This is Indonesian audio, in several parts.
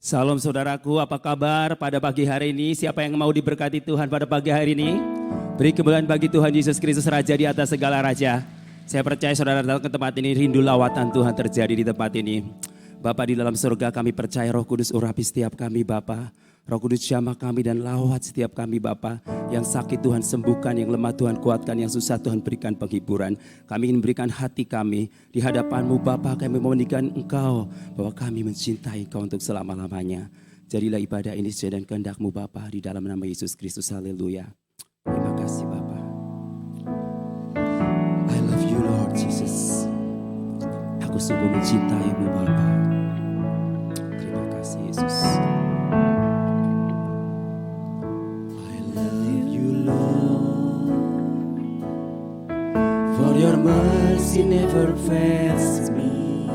Salam saudaraku, apa kabar pada pagi hari ini? Siapa yang mau diberkati Tuhan pada pagi hari ini? Beri kemuliaan bagi Tuhan Yesus Kristus Raja di atas segala raja. Saya percaya saudara datang ke tempat ini, rindu lawatan Tuhan terjadi di tempat ini. Bapa di dalam surga, kami percaya Roh Kudus urapi setiap kami Bapa. Roh Kudus jamah kami dan lawat setiap kami Bapa. Yang sakit Tuhan sembuhkan, yang lemah Tuhan kuatkan, yang susah Tuhan berikan penghiburan. Kami ingin berikan hati kami di hadapan-Mu Bapa. Kami mementingkan Engkau, bahwa kami mencintai Engkau untuk selama-lamanya. Jadilah ibadah ini sesuai dengan kehendak-Mu Bapa, di dalam nama Yesus Kristus. Haleluya. Terima kasih Bapa. I love you Lord Jesus. Aku sungguh mencintai-Mu Bapa. Terima kasih Yesus. For your mercy never fails me.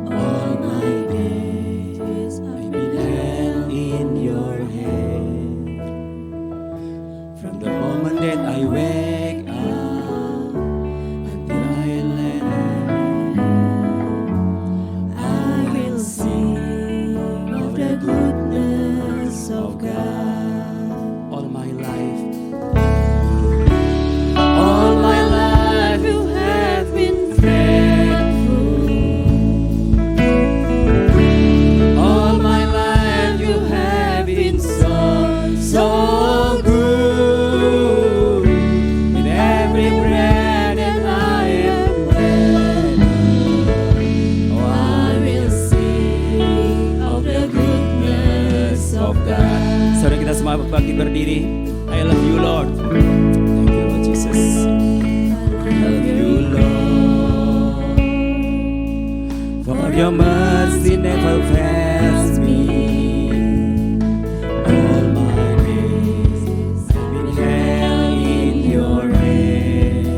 All my days I've been held in your hand. From the moment that I wake up until I lay down, I will sing of the goodness of God. All my life. Bagi berdiri, I love you Lord. Thank you Lord Jesus. I love you Lord. For your mercy never fails me. All my days I've been held in your hand.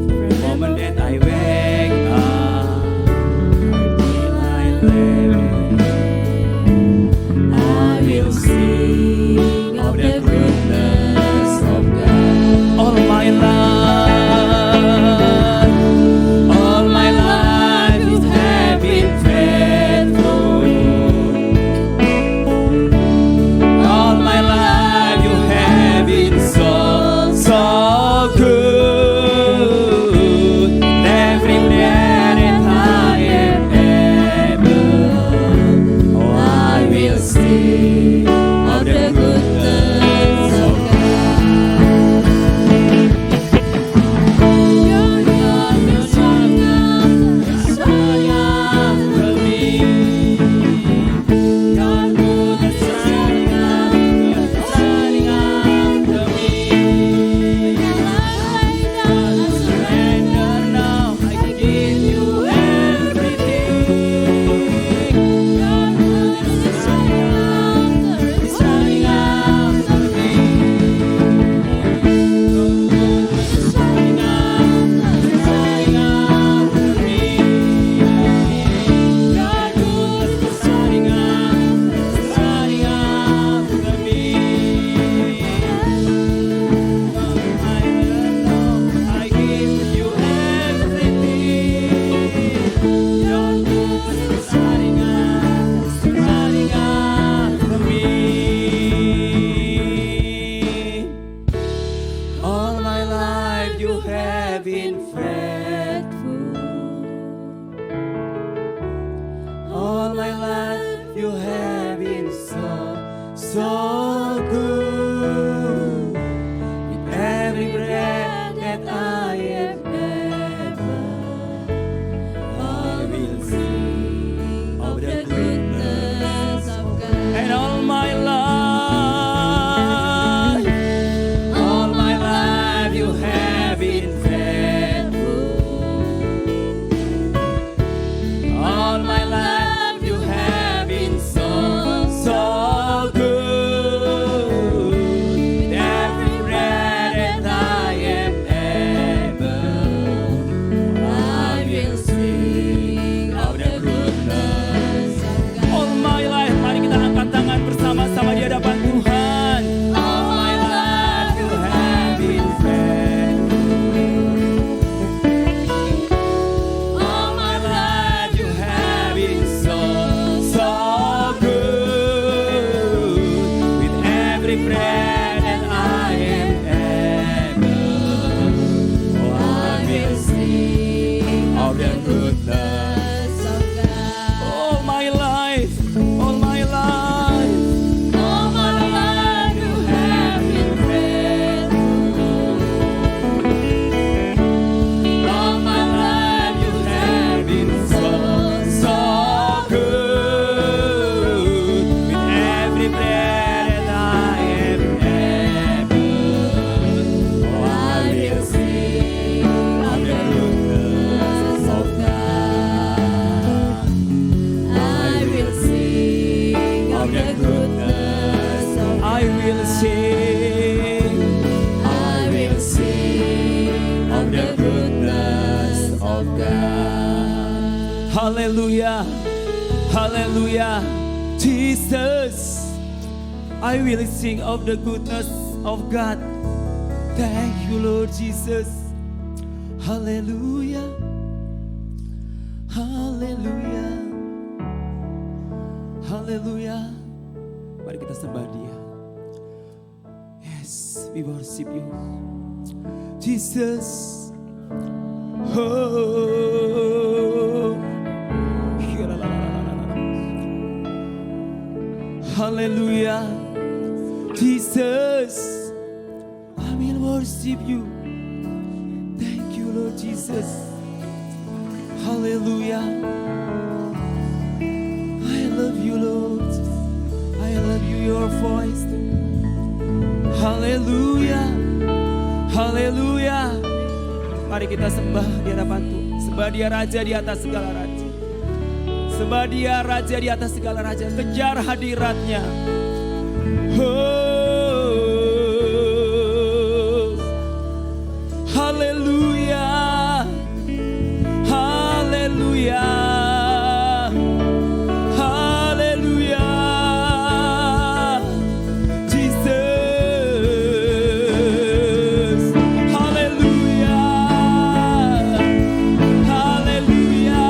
From the moment that I wake up until I lay down, I will sing of the goodness of God. All my life you have been faithful. All my life you have been so good. Every breath that I am able, oh, I will sing of the goodness of God. Your goodness is running after me. Your goodness is running after me. I surrender now, I give you everything. Your goodness is running after me. It's running after me. Your goodness is running after me. I give you everything. Your goodness is running after me. All my life you have been faithful. All my life you have been so good. With every breath that I am able, I will sing of the goodness of God. And all my life you have been faithful. All my life you have been so good. Hallelujah, hallelujah. Jesus, I will sing of the goodness of God. Thank you Lord Jesus. Hallelujah, hallelujah, hallelujah. Mari kita sembah Dia. Yes, we worship you, Jesus. Oh, hallelujah, Jesus. I will worship you. Thank you, Lord Jesus. Hallelujah. I love you, Lord. I love you, your voice. Hallelujah, hallelujah. Mari kita sembah di hadapan Tuhan. Sembah Dia Raja di atas segala raja. Sembah Dia Raja di atas segala raja. Kejar hadiratnya. Oh, haleluya, haleluya, haleluya. Jesus, haleluya, haleluya.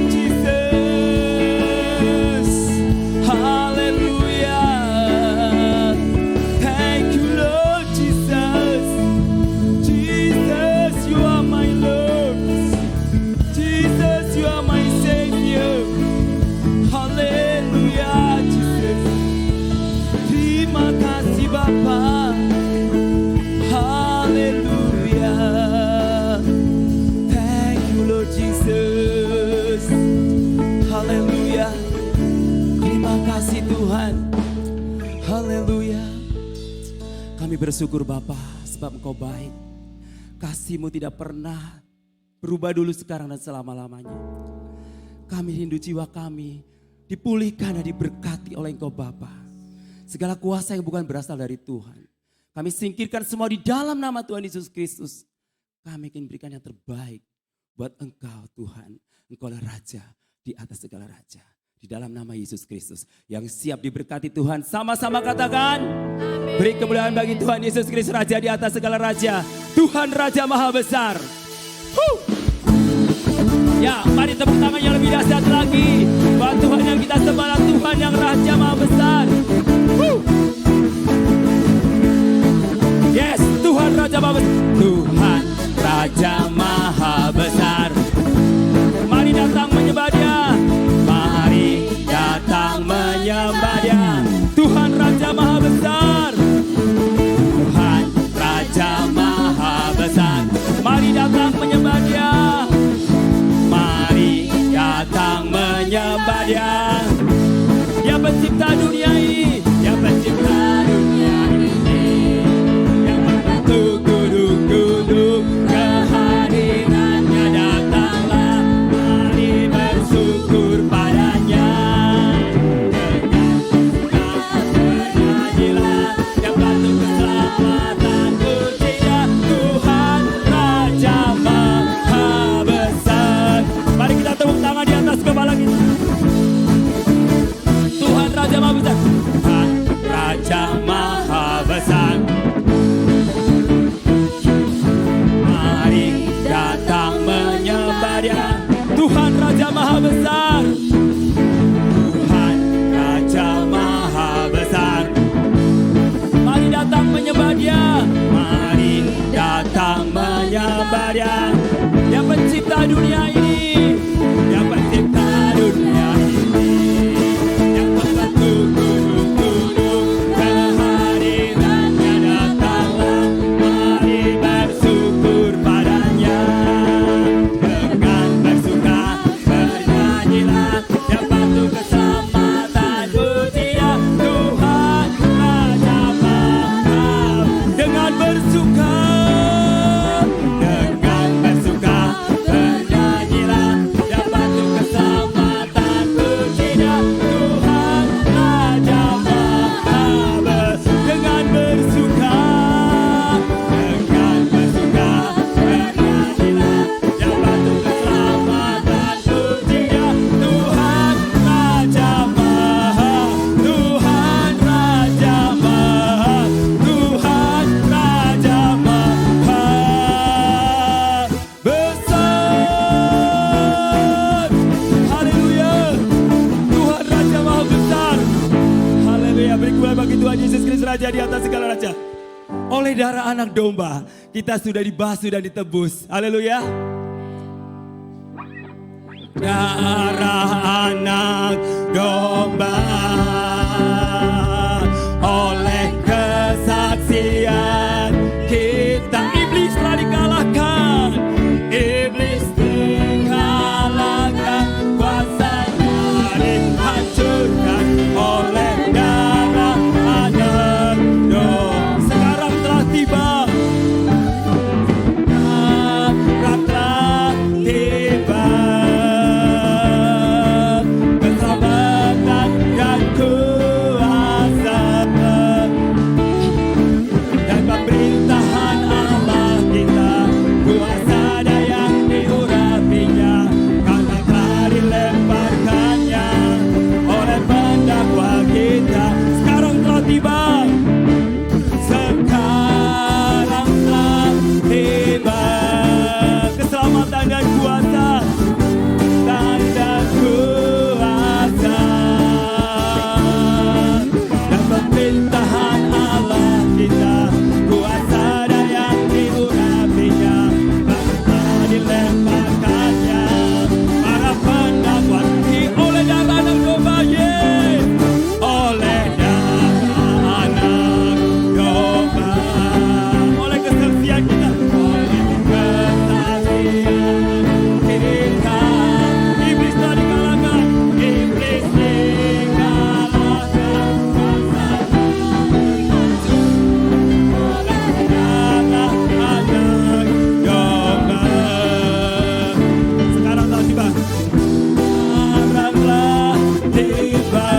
Jesus, haleluya. Thank you Lord Jesus. Jesus, you are my Lord. Jesus, you are my Savior. Haleluya, Jesus. Terima kasih Bapa. Haleluya. Thank you Lord Jesus. Haleluya. Terima kasih Tuhan. Haleluya. Kami bersyukur Bapa sebab Engkau baik. Kasih-Mu tidak pernah berubah dulu, sekarang dan selama-lamanya. Kami rindu jiwa kami dipulihkan dan diberkati oleh Engkau Bapa. Segala kuasa yang bukan berasal dari Tuhan, kami singkirkan semua di dalam nama Tuhan Yesus Kristus. Kami ingin berikan yang terbaik buat Engkau Tuhan. Engkau adalah Raja di atas segala raja. Di dalam nama Yesus Kristus yang siap diberkati Tuhan. Sama-sama katakan, beri kemuliaan bagi Tuhan Yesus Kristus, Raja di atas segala raja. Tuhan Raja Maha Besar. Ya, mari tepuk tangan yang lebih dahsyat lagi. Buat Tuhan yang kita sembah, Tuhan yang Raja Maha Besar. Yes, Tuhan Raja Maha Besar. Tuhan Raja Maha Besar. Mari datang menyembah Dia. Mari datang menyembah Dia. Tuhan Raja Maha Besar. Tuhan Raja Maha Besar. Mari datang menyembah Dia. Mari datang menyembah Dia. Dia pencipta dunia ini. Dia pencipta dunia ini. Yang berbentuk kehadirannya datanglah. Mari bersyukur padanya. Kepala kita. Tuhan Raja Maha Besar. Tuhan Raja Raja di atas segala raja. Oleh darah anak domba, kita sudah dibasuh dan ditebus. Haleluya. Darah anak domba, oleh kesaksian kita, iblis telah dikalahkan. Iblis dikalahkan, kuasanya dihancurkan oleh darah anak domba. Sekarang telah tiba, sekarang telah tiba. Keselamatan dan kuasa dan pemerintahan Allah kita, kuasa yang diurapinya, karena telah dilemparkannya oleh pendakwa kita. Sekarang telah tiba, sekarang telah tiba. Keselamatan dan kuasa dan kuasa dan pemerintahan Allah kita, kuasa yang diurapinya, karena dilemparkannya para pendakwa oleh darah anak domba, oleh darah anak domba, oleh kesaksian kita, oleh kesaksian kita. Iblis telah dikalahkan, iblis dikalahkan, oleh darah anak domba. Sekarang telah tiba, sekarang telah tiba.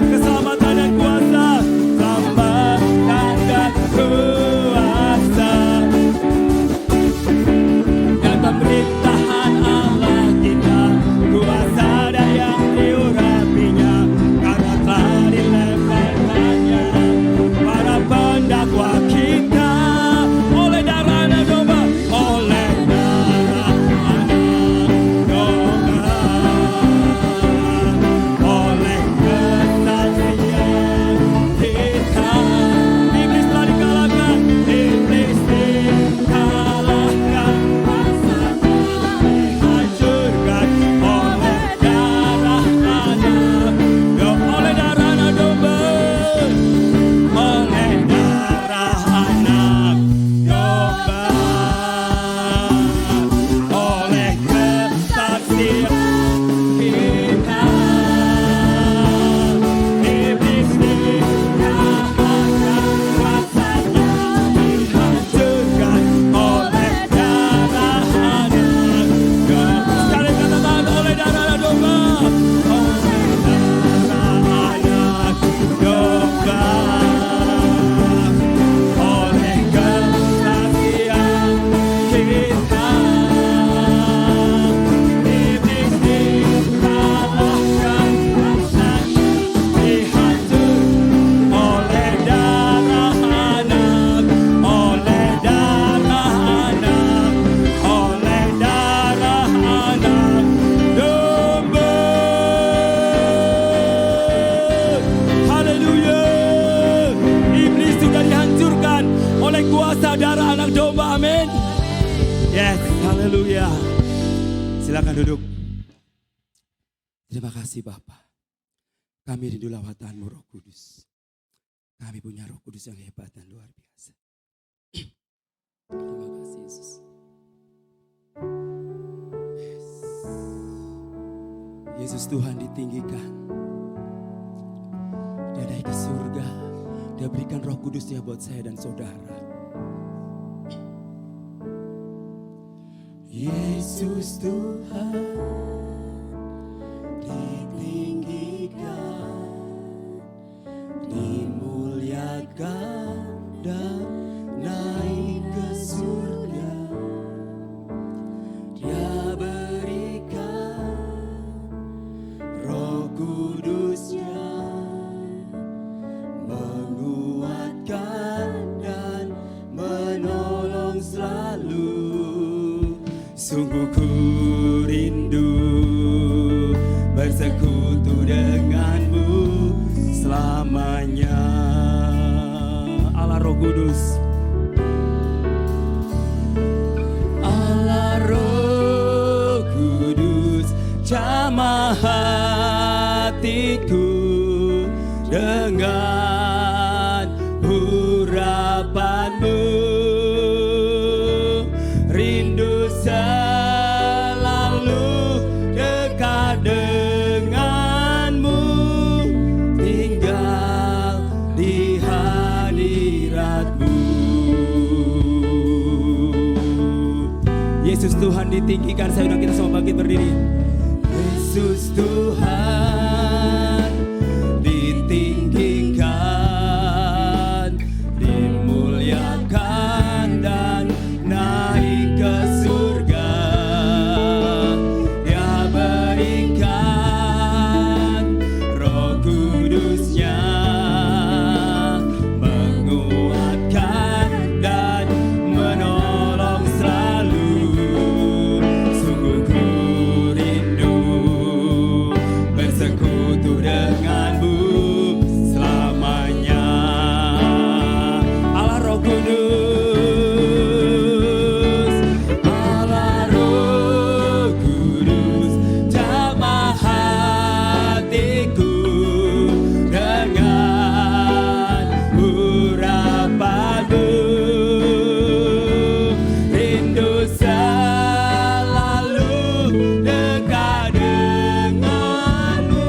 Keselamatan dan kuasa, keselamatan dan kuasa dan pemerintahan Allah kita, kuasa yang diurapinya, karena telah dilemparkannya para pendakwa kita, oleh darah anak domba, oleh darah anak domba, oleh kesaksian kita. Iblis telah dikalahkan, iblis dikalahkan, kuasanya dihancurkan oleh darah anak domba, oleh darah anak domba, oleh darah anak domba, oleh kesaksian kita. Iblis dikalahkan, kuasanya dihancurkan oleh darah anak domba. Sekali katakan, oleh darah anak domba, oleh darah anak domba, oleh kesaksian kita. Iblis dikalahkan, kuasanya dihancurkan oleh darah anak, oleh darah anak, oleh darah anak domba. Haleluya. Iblis sudah dihancurkan oleh kuasa darah anak domba. Amin. Yes, haleluya. Silakan duduk. Terima kasih Bapa. Kami rindu lawatan-Mu Roh Kudus. Kami punya Roh Kudus yang hebat dan luar biasa. Terima kasih Yesus. Yesus Tuhan ditinggikan. Dia naik ke surga. Dia berikan Roh Kudusnya buat saya dan saudara. Yesus Tuhan ditinggikan, dimuliakan dan naik ke surga. Dia berikan Roh Kudusnya, menguatkan dan menolong selalu. Sungguh ku rindu bersekutu denganmu selamanya. hatiku dengan urapanmu. Rindu selalu dekat denganmu, tinggal di hadiratmu. Yesus Tuhan ditinggikan, saya undang kita semua bangkit berdiri. Yesus Tuhan ditinggikan, dimuliakan dan naik ke surga. Dia berikan Roh Kudusnya, menguatkan dan menolong selalu. Sungguh ku rindu bersekutu denganmu selamanya. Allah Roh Kudus, Allah Roh Kudus, jamah hatiku dengan urapanmu. Rindu selalu dekat denganmu,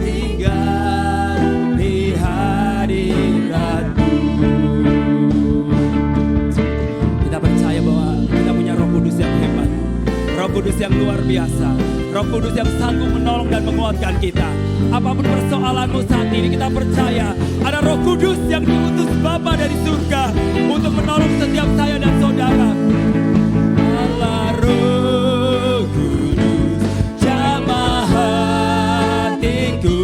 tinggal di hadiratmu. Kita percaya bahwa kita punya Roh Kudus yang hebat, Roh Kudus yang luar biasa, Roh Kudus yang sanggup menolong dan menguatkan kita. Apapun persoalanmu saat ini, kita percaya ada Roh Kudus yang diutus Bapa dari surga untuk menolong setiap saya dan saudara. Allah Roh Kudus, jamah hatiku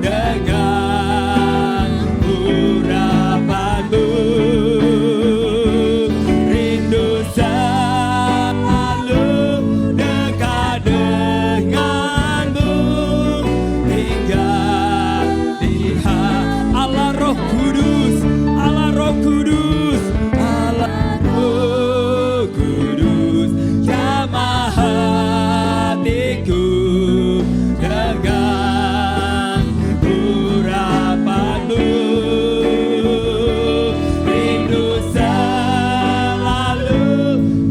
dengan urapanmu. Rindu selalu dekat denganmu, tinggal di Allah Roh Kudus, Allah Roh Kudus, Allah Roh Kudus, jamah hatiku dengan urapanmu. Rindu selalu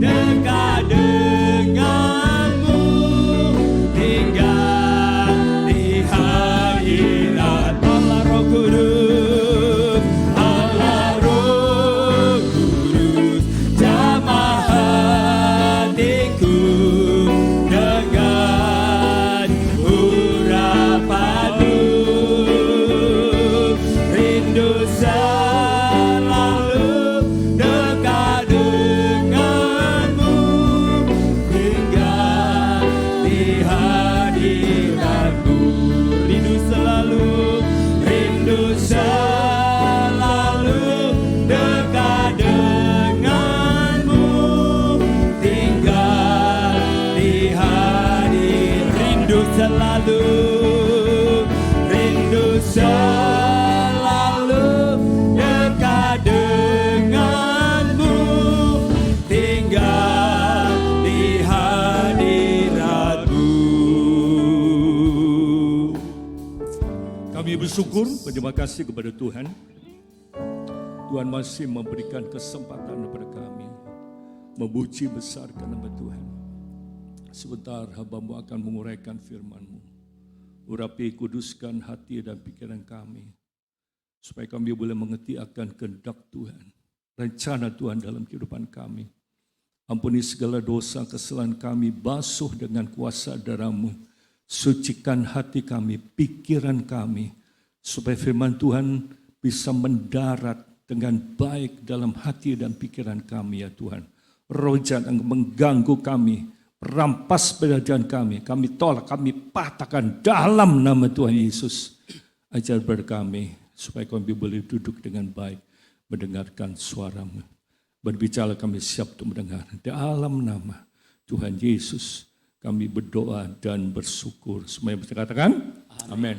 dekat denganmu, tinggal di hadirat Allah Roh Kudus, Allah Roh Kudus, jamah hatiku dengan urapanmu. Rindu selalu dekat denganmu, tinggal di hadiratmu. Rindu selalu dekat denganmu, tinggal di hadirat. Rindu selalu dekat denganmu, tinggal di hadiratmu. Kami bersyukur, berterima kasih kepada Tuhan. Tuhan masih memberikan kesempatan kepada kami memuji besarkan nama Tuhan. Sebentar hamba-Mu akan menguraikan firman-Mu. Urapi, kuduskan hati dan pikiran kami, supaya kami boleh mengerti akan kehendak Tuhan, rencana Tuhan dalam kehidupan kami. Ampuni segala dosa kesalahan kami, basuh dengan kuasa darah-Mu. Sucikan hati kami, pikiran kami, supaya firman Tuhan bisa mendarat dengan baik dalam hati dan pikiran kami, ya Tuhan. Roh jahat yang mengganggu kami, rampas pekerjaan kami tolak, kami patahkan dalam nama Tuhan Yesus. Ajar ber kami, supaya kami boleh duduk dengan baik, mendengarkan suara-Mu. Berbicara kami siap untuk mendengar. Dalam nama Tuhan Yesus kami berdoa dan bersyukur. Semuanya bisa katakan amin.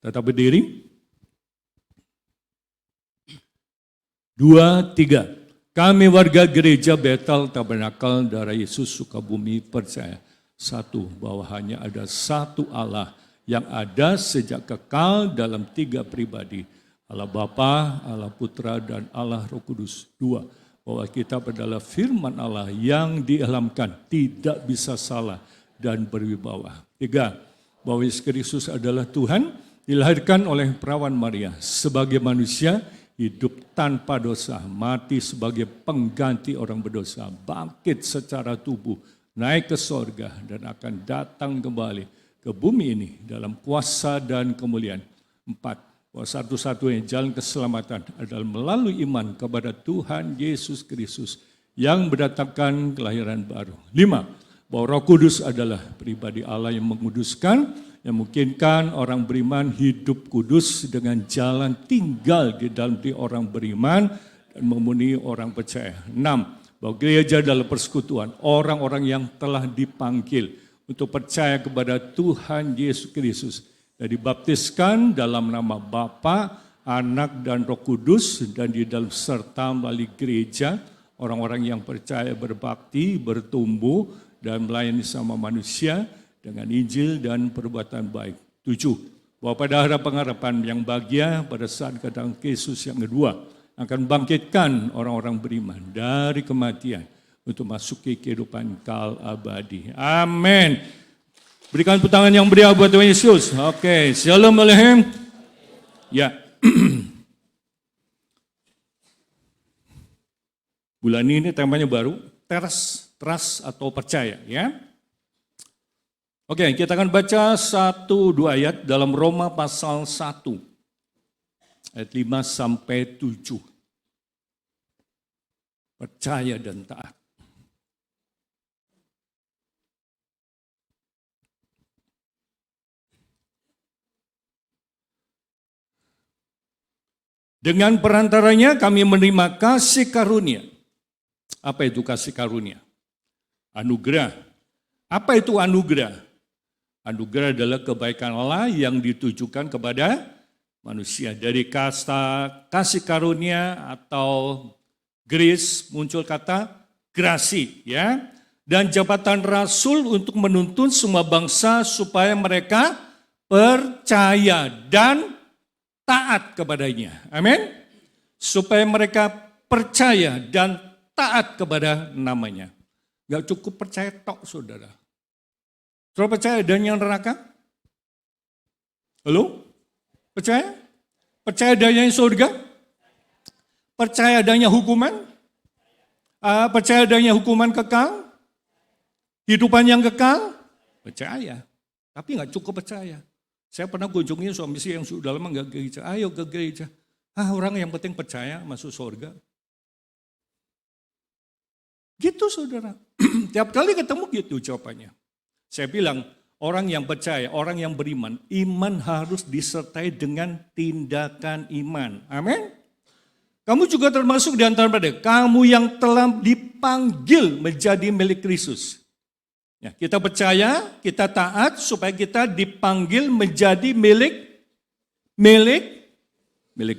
Tetap berdiri. 2, 3. Kami warga gereja Bethel Tabernakel Darah Yesus Sukabumi percaya Satu, bahwa hanya ada satu Allah yang ada sejak kekal dalam tiga pribadi. Allah Bapa, Allah Putra, dan Allah Roh Kudus. Dua, bahwa kita adalah firman Allah yang diilhamkan, tidak bisa salah dan berwibawa. Tiga, bahwa Yesus Kristus adalah Tuhan, dilahirkan oleh perawan Maria sebagai manusia, hidup tanpa dosa, mati sebagai pengganti orang berdosa, bangkit secara tubuh, naik ke sorga, dan akan datang kembali ke bumi ini dalam kuasa dan kemuliaan. Empat, bahwa satu-satunya jalan keselamatan adalah melalui iman kepada Tuhan Yesus Kristus yang mendatangkan kelahiran baru. Lima, bahwa Roh Kudus adalah pribadi Allah yang menguduskan, yang memungkinkan orang beriman hidup kudus dengan jalan tinggal di dalam diri orang beriman dan memenuhi orang percaya. Enam, bahwa gereja adalah persekutuan orang-orang yang telah dipanggil untuk percaya kepada Tuhan Yesus Kristus dan dibaptiskan dalam nama Bapa, Anak, dan Roh Kudus, dan di dalam serta melalui gereja orang-orang yang percaya berbakti, bertumbuh, dan melayani sama manusia dengan Injil dan perbuatan baik. 7. Bahwa pada harapan-harapan yang bahagia pada saat kedatangan Yesus yang kedua akan bangkitkan orang-orang beriman dari kematian untuk masuki kehidupan kekal abadi. Amin. Berikan tepuk tangan yang meriah buat Tuhan Yesus. Oke, Shalom Aleichem. Ya. Bulan ini temanya baru, trust atau percaya, ya. Oke, kita akan baca 1-2 ayat dalam Roma pasal 1, ayat 5 sampai 7. Percaya dan taat. Dengan perantaranya kami menerima kasih karunia. Apa itu kasih karunia? Anugerah. Apa itu anugerah? Anugerah adalah kebaikan Allah yang ditujukan kepada manusia. Dari kata kasih karunia atau grace muncul kata grasi, ya. Dan jabatan rasul untuk menuntun semua bangsa supaya mereka percaya dan taat kepadanya. Amin. Supaya mereka percaya dan taat kepada namanya. Gak cukup percaya tok, saudara. Saudara percaya adanya neraka? Halo? Percaya? Percaya adanya surga? Percaya adanya hukuman? Percaya adanya hukuman kekal? Hidupan yang kekal? Percaya. Tapi gak cukup percaya. Saya pernah kunjungi suami istri yang sudah lama gak ke gereja. Ayo ke gereja. Orang yang penting percaya masuk surga. Gitu saudara. Tiap kali ketemu gitu jawabannya. Saya bilang orang yang percaya, orang yang beriman, iman harus disertai dengan tindakan iman. Amin. Kamu juga termasuk di antara mereka. Kamu yang telah dipanggil menjadi milik Kristus. Ya, kita percaya, kita taat supaya kita dipanggil menjadi milik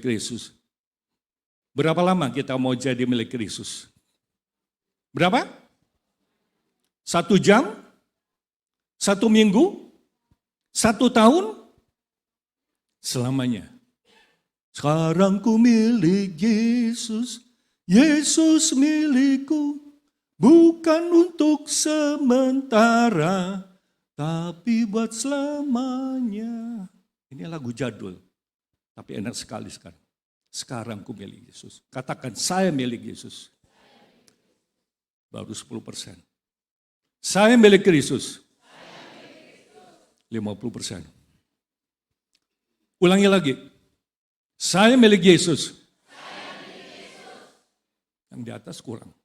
Kristus. Berapa lama kita mau jadi milik Kristus? Berapa? 1 jam? 1 minggu? 1 tahun? Selamanya. Sekarang ku milik Yesus, Yesus milikku. Bukan untuk sementara, tapi buat selamanya. Ini lagu jadul, tapi enak sekali sekarang. Sekarang ku milik Yesus. Katakan, saya milik Yesus. Baru 10%. Saya milik Kristus. 50%. Ulangi lagi. Saya milik Yesus. Yang di atas kurang.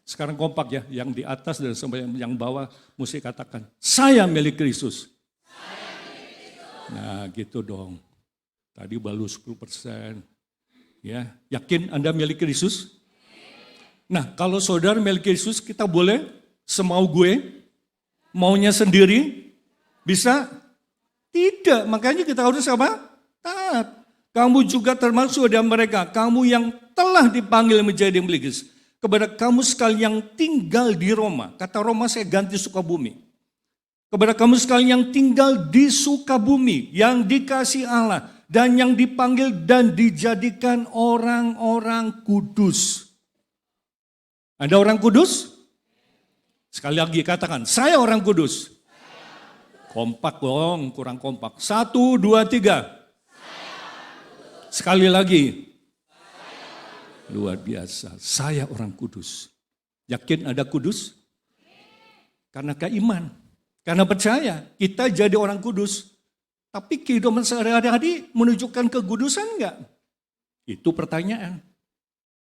Sekarang kompak ya, yang di atas dan sampai yang bawah mesti katakan, saya milik Kristus. Nah gitu dong, tadi baru 10%. Ya, yakin Anda milik Kristus? Nah kalau saudara milik Kristus, kita boleh semau gue, maunya sendiri, bisa? Tidak, makanya kita harus apa? Taat. Kamu juga termasuk dari mereka, kamu yang telah dipanggil menjadi milik Kristus. Kepada kamu sekalian yang tinggal di Roma. Kata Roma saya ganti Sukabumi. kepada kamu sekalian yang tinggal di Sukabumi, yang dikasih Allah, dan yang dipanggil dan dijadikan orang-orang kudus. Ada orang kudus? Sekali lagi katakan, saya orang kudus. Kompak dong, kurang kompak. 1, 2, 3. Sekali lagi. Luar biasa, saya orang kudus. Yakin ada kudus? Karena keiman, karena percaya kita jadi orang kudus. Tapi kehidupan sehari-hari menunjukkan kekudusan enggak? Itu pertanyaan.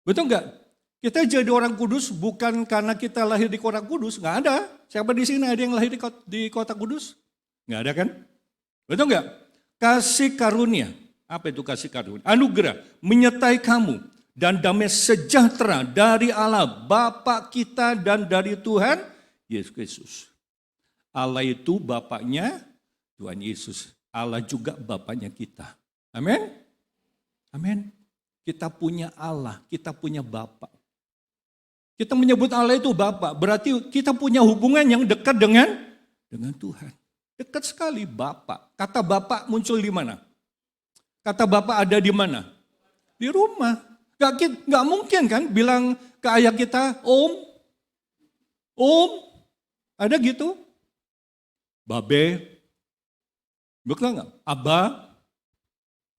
Betul enggak? Kita jadi orang kudus bukan karena kita lahir di kota kudus, enggak ada. Siapa di sini ada yang lahir di kota kudus? Enggak ada kan? Betul enggak? Kasih karunia. Apa itu kasih karunia? Anugerah menyertai kamu dan damai sejahtera dari Allah Bapa kita dan dari Tuhan Yesus Kristus. Allah itu Bapaknya Tuhan Yesus. Allah juga Bapaknya kita. Amin? Amin. Kita punya Allah, kita punya Bapa. Kita menyebut Allah itu Bapa, berarti kita punya hubungan yang dekat dengan Tuhan. Dekat sekali Bapa. Kata Bapa muncul di mana? Kata Bapa ada di mana? Di rumah. Gak mungkin kan bilang ke ayah kita, Om, ada gitu? Babe, betul nggak? Abah,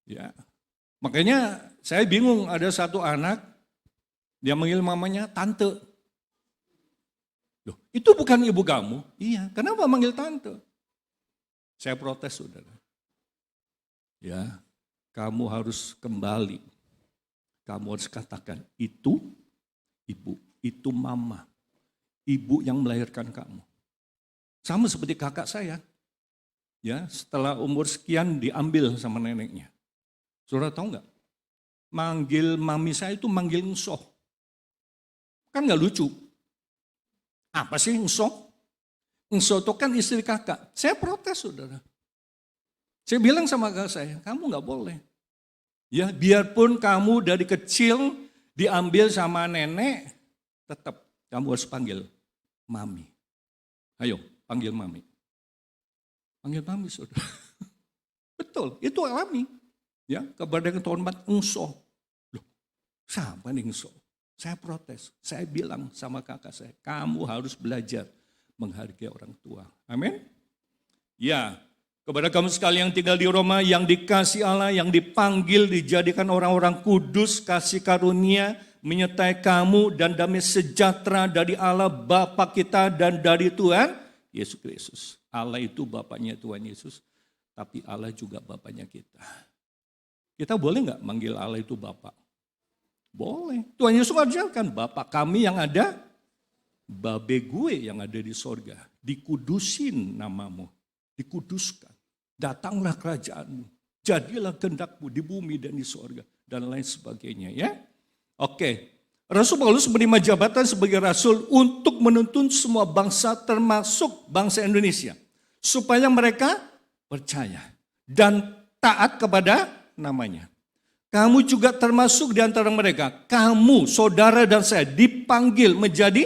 ya. Makanya saya bingung ada satu anak, dia manggil mamanya tante. Loh, itu bukan ibu kamu? Iya, kenapa manggil tante? Saya protes, saudara. Ya, kamu harus kembali. Kamu harus katakan, itu ibu, itu mama. Ibu yang melahirkan kamu. Sama seperti kakak saya. Ya, setelah umur sekian diambil sama neneknya. Saudara tahu nggak? Manggil mami saya itu manggil engsoh. Kan nggak lucu. Apa sih engsoh? Engsoh itu kan istri kakak. Saya protes, saudara. Saya bilang sama kakak saya, kamu nggak boleh. Ya, biarpun kamu dari kecil diambil sama nenek, tetap kamu harus panggil mami. Ayo, panggil mami. Panggil mami, saudara. Betul, itu alami. Ya, kepada yang terhormat engsoh. Loh, siapa nih engsoh? Saya protes, saya bilang sama kakak saya, kamu harus belajar menghargai orang tua. Amin? Ya, kepada kamu sekalian yang tinggal di Roma, yang dikasih Allah, yang dipanggil, dijadikan orang-orang kudus, kasih karunia, menyertai kamu dan damai sejahtera dari Allah Bapa kita dan dari Tuhan Yesus Kristus. Allah itu Bapaknya Tuhan Yesus, tapi Allah juga Bapaknya kita. Kita boleh nggak manggil Allah itu Bapa? Boleh. Tuhan Yesus ajarkan, Bapa kami yang ada, Babe gue yang ada di sorga, dikudusin namamu. Dikuduskan, datanglah kerajaanmu, jadilah kehendakmu di bumi dan di sorga, dan lain sebagainya ya. Oke, Rasul Paulus menerima jabatan sebagai rasul untuk menuntun semua bangsa termasuk bangsa Indonesia, supaya mereka percaya dan taat kepada namanya. Kamu juga termasuk di antara mereka, kamu saudara dan saya dipanggil menjadi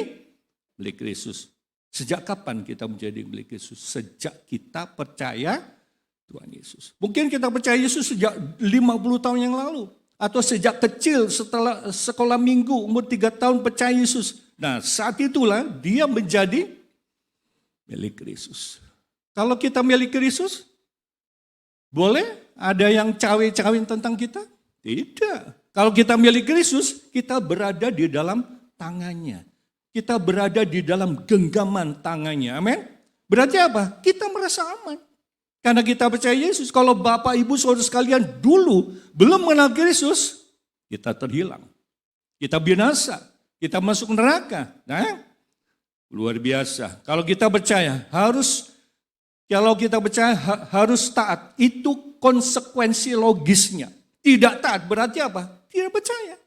milik Kristus. Sejak kapan kita menjadi milik Yesus? Sejak kita percaya Tuhan Yesus. Mungkin kita percaya Yesus sejak 50 tahun yang lalu. Atau sejak kecil setelah sekolah minggu umur 3 tahun percaya Yesus. Nah saat itulah dia menjadi milik Kristus. Kalau kita milik Kristus, boleh ada yang cawe-cawe tentang kita? Tidak. Kalau kita milik Kristus, kita berada di dalam tangannya. Kita berada di dalam genggaman tangannya. Amin. Berarti apa? Kita merasa aman. Karena kita percaya Yesus. Kalau Bapak, Ibu, Saudara sekalian dulu belum mengenal Kristus, kita terhilang. Kita binasa. Kita masuk neraka. Nah, luar biasa. Kalau kita percaya harus taat. Itu konsekuensi logisnya. Tidak taat berarti apa? Tidak percaya.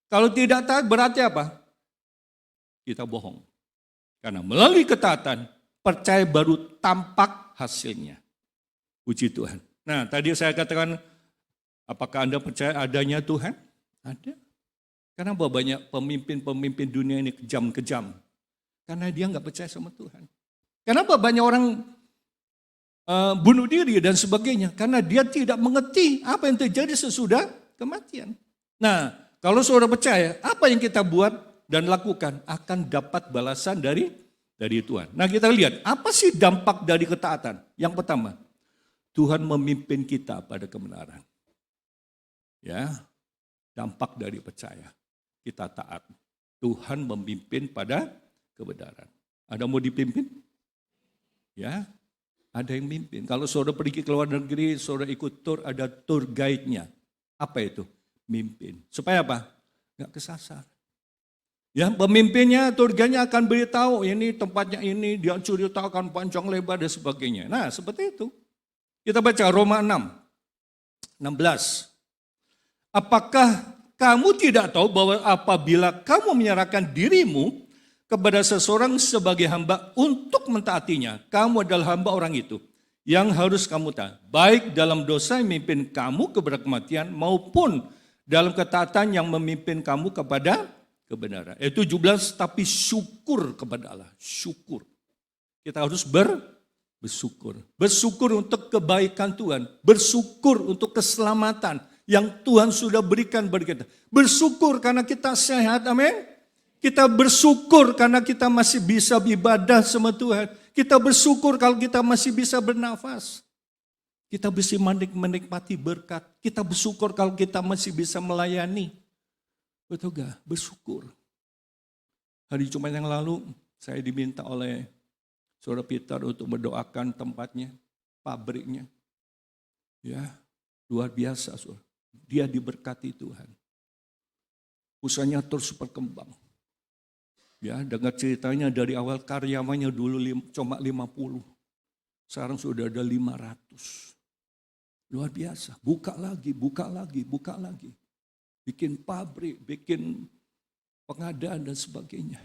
Kalau tidak taat berarti apa? Kita bohong. Karena melalui ketaatan, percaya baru tampak hasilnya. Puji Tuhan. Nah tadi saya katakan, apakah Anda percaya adanya Tuhan? Ada. Karena banyak pemimpin-pemimpin dunia ini kejam-kejam. Karena dia nggak percaya sama Tuhan. Kenapa banyak orang bunuh diri dan sebagainya? Karena dia tidak mengerti apa yang terjadi sesudah kematian. Nah, kalau saudara percaya, apa yang kita buat dan lakukan akan dapat balasan dari Tuhan. Nah, kita lihat, apa sih dampak dari ketaatan? Yang pertama, Tuhan memimpin kita pada kebenaran. Ya, dampak dari percaya. Kita taat. Tuhan memimpin pada kebenaran. Ada mau dipimpin? Ya, ada yang mimpin. Kalau saudara pergi ke luar negeri, saudara ikut tour, ada tour guide-nya. Apa itu? Mimpin. Supaya apa? Nggak kesasar. Ya, pemimpinnya, tour guide-nya akan beritahu, ini tempatnya ini, dia ceritakan panjang lebar dan sebagainya. Nah, seperti itu. Kita baca Roma 6, 16. Apakah kamu tidak tahu bahwa apabila kamu menyerahkan dirimu kepada seseorang sebagai hamba untuk mentaatinya, kamu adalah hamba orang itu yang harus kamu taat. Baik dalam dosa yang memimpin kamu kepada kematian maupun dalam ketaatan yang memimpin kamu kepada kebenaran. Ayat 17, tapi syukur kepada Allah. Syukur. Kita harus bersyukur. Bersyukur untuk kebaikan Tuhan. Bersyukur untuk keselamatan yang Tuhan sudah berikan bagi kita. Bersyukur karena kita sehat, amin. Kita bersyukur karena kita masih bisa beribadah sama Tuhan. Kita bersyukur kalau kita masih bisa bernafas. Kita bisa menikmati berkat. Kita bersyukur kalau kita masih bisa melayani. Betul gak? Bersyukur. Hari Jumat yang lalu saya diminta oleh Saudara Peter untuk mendoakan tempatnya, pabriknya. Ya, luar biasa, saudara. Dia diberkati Tuhan. Usahanya terus berkembang. Ya, dengar ceritanya dari awal karyawannya dulu cuma 50. Sekarang sudah ada 500. Luar biasa. Buka lagi. Bikin pabrik, bikin pengadaan dan sebagainya.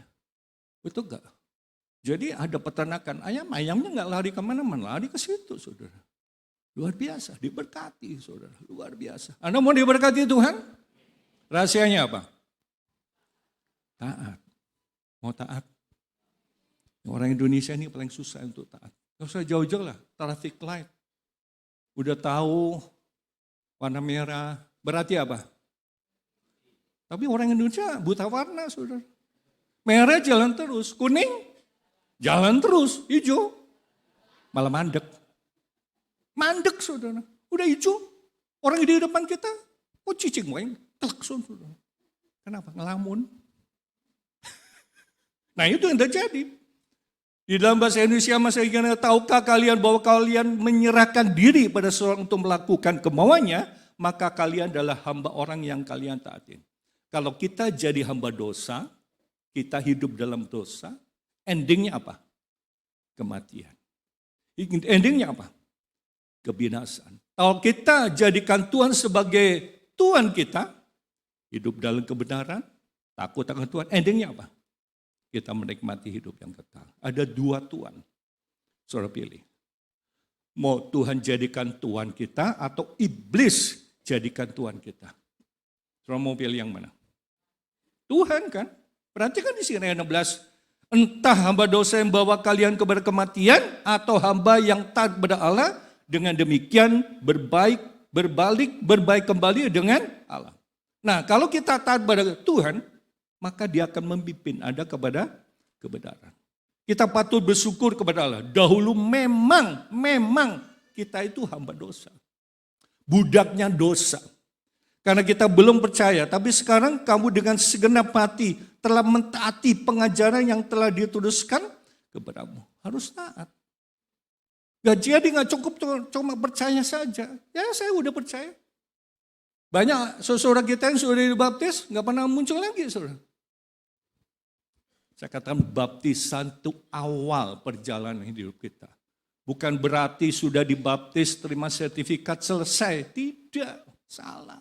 Betul gak? Jadi ada peternakan ayamnya nggak lari kemana-mana, lari ke situ, saudara. Luar biasa, diberkati, saudara. Luar biasa. Anda mau diberkati Tuhan? Rahasianya apa? Taat. Mau taat? Orang Indonesia ini paling susah untuk taat. Gak usah jauh-jauh lah, traffic light. Udah tahu warna merah, berarti apa? Tapi orang Indonesia buta warna, saudara. Merah jalan terus, kuning jalan terus, hijau malah mandek. Mandek, saudara. Udah hijau, orang di depan kita, cicing main, klakson, saudara. Kenapa? Ngelamun. Nah, itu yang terjadi. Di dalam bahasa Indonesia masih ingat, tahukah kalian bahwa kalian menyerahkan diri pada seorang untuk melakukan kemauannya, maka kalian adalah hamba orang yang kalian taatin. Kalau kita jadi hamba dosa, kita hidup dalam dosa, endingnya apa? Kematian. Endingnya apa? Kebinasaan. Kalau kita jadikan Tuhan sebagai Tuhan kita, hidup dalam kebenaran, takut akan Tuhan, endingnya apa? Kita menikmati hidup yang kekal. Ada dua Tuhan. Saudara pilih. Mau Tuhan jadikan Tuhan kita atau iblis jadikan Tuhan kita. Saudara mau pilih yang mana? Tuhan kan? Perhatikan di sini ayat 16. Entah hamba dosa yang bawa kalian kepada kematian atau hamba yang taat kepada Allah, dengan demikian berbaik kembali dengan Allah. Nah, kalau kita taat kepada Tuhan, maka dia akan memimpin Anda kepada kebenaran. Kita patut bersyukur kepada Allah. Dahulu memang kita itu hamba dosa. Budaknya dosa. Karena kita belum percaya, tapi sekarang kamu dengan segenap hati telah mentaati pengajaran yang telah dituliskan kepadamu. Harus taat. Gak jadi gak cukup cuma percaya saja. Ya saya udah percaya. Banyak saudara kita yang sudah dibaptis gak pernah muncul lagi, saudara. Saya katakan baptisan itu awal perjalanan hidup kita. Bukan berarti sudah dibaptis, terima sertifikat, selesai. Tidak, salah.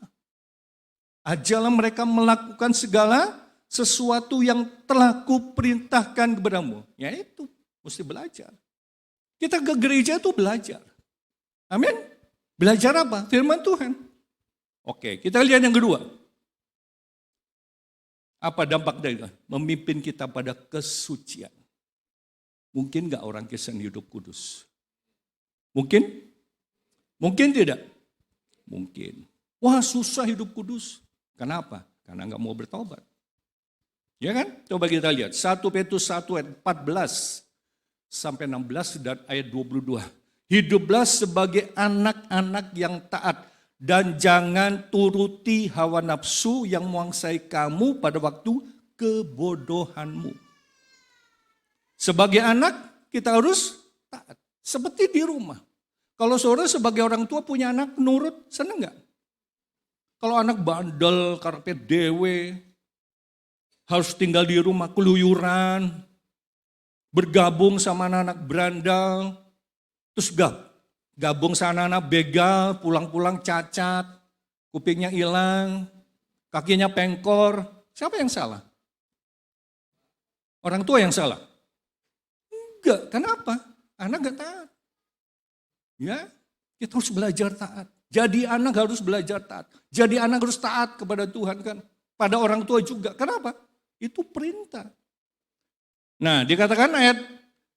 Ajalah mereka melakukan segala sesuatu yang telah kuperintahkan kepadamu. Yaitu, mesti belajar. Kita ke gereja itu belajar. Amin. Belajar apa? Firman Tuhan. Oke, kita lihat yang kedua. Apa dampak dari itu? Memimpin kita pada kesucian. Mungkin nggak orang Kristen hidup kudus? Mungkin? Mungkin tidak? Mungkin. Wah, susah hidup kudus. Kenapa? Karena nggak mau bertobat. Ya kan? Coba kita lihat. 1 Petrus 1 ayat 14 sampai 16 dan ayat 22. Hiduplah sebagai anak-anak yang taat dan jangan turuti hawa nafsu yang menguasai kamu pada waktu kebodohanmu. Sebagai anak kita harus taat. Seperti di rumah. Kalau saudara sebagai orang tua punya anak nurut, seneng nggak? Kalau anak bandel, karpet dewe, harus tinggal di rumah keluyuran, bergabung sama anak-anak berandal, terus gabung sama anak-anak begal, pulang-pulang cacat, kupingnya hilang, kakinya pengkor. Siapa yang salah? Orang tua yang salah? Enggak, kenapa? Anak enggak taat. Ya, kita harus belajar taat. Jadi anak harus belajar taat. Jadi anak harus taat kepada Tuhan kan. Pada orang tua juga. Kenapa? Itu perintah. Nah, dikatakan ayat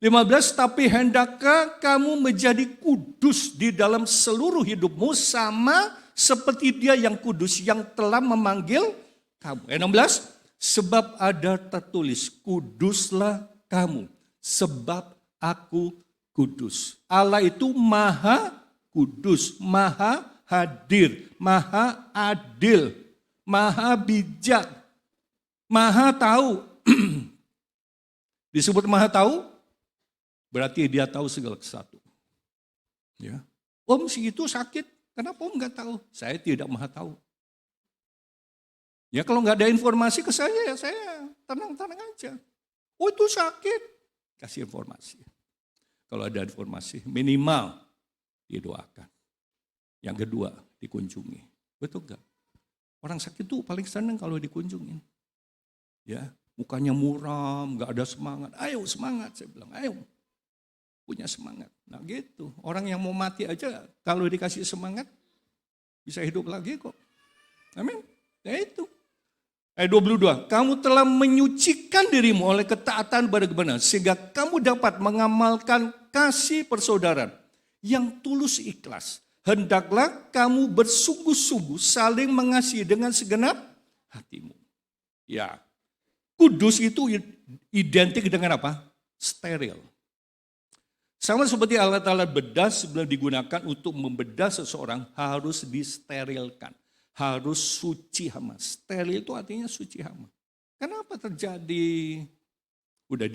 15, tapi hendakkah kamu menjadi kudus di dalam seluruh hidupmu sama seperti Dia yang kudus yang telah memanggil kamu. Ayat 16, sebab ada tertulis, kuduslah kamu sebab aku kudus. Allah itu maha kudus, maha hadir, maha adil, maha bijak, maha tahu. Disebut maha tahu, berarti Dia tahu segala sesuatu. Ya. Om si itu sakit, kenapa om nggak tahu? Saya tidak maha tahu. Ya kalau nggak ada informasi ke saya, ya saya tenang-tenang aja. Oh itu sakit, kasih informasi. Kalau ada informasi, minimal didoakan. Yang kedua, dikunjungi. Betul enggak? Orang sakit itu paling senang kalau dikunjungin. Ya, mukanya muram, enggak ada semangat. Ayo semangat, saya bilang, ayo. Punya semangat. Nah gitu, orang yang mau mati aja kalau dikasih semangat, bisa hidup lagi kok. Amin. Ya itu. Ayat 22, kamu telah menyucikan dirimu oleh ketaatan pada kebenaran, sehingga kamu dapat mengamalkan kasih persaudaraan yang tulus ikhlas. Hendaklah kamu bersungguh-sungguh saling mengasihi dengan segenap hatimu. Ya, kudus itu identik dengan apa? Steril. Sama seperti alat-alat bedah sebelum digunakan untuk membedah seseorang harus disterilkan. Harus suci hama. Steril itu artinya suci hama. Kenapa terjadi? Udah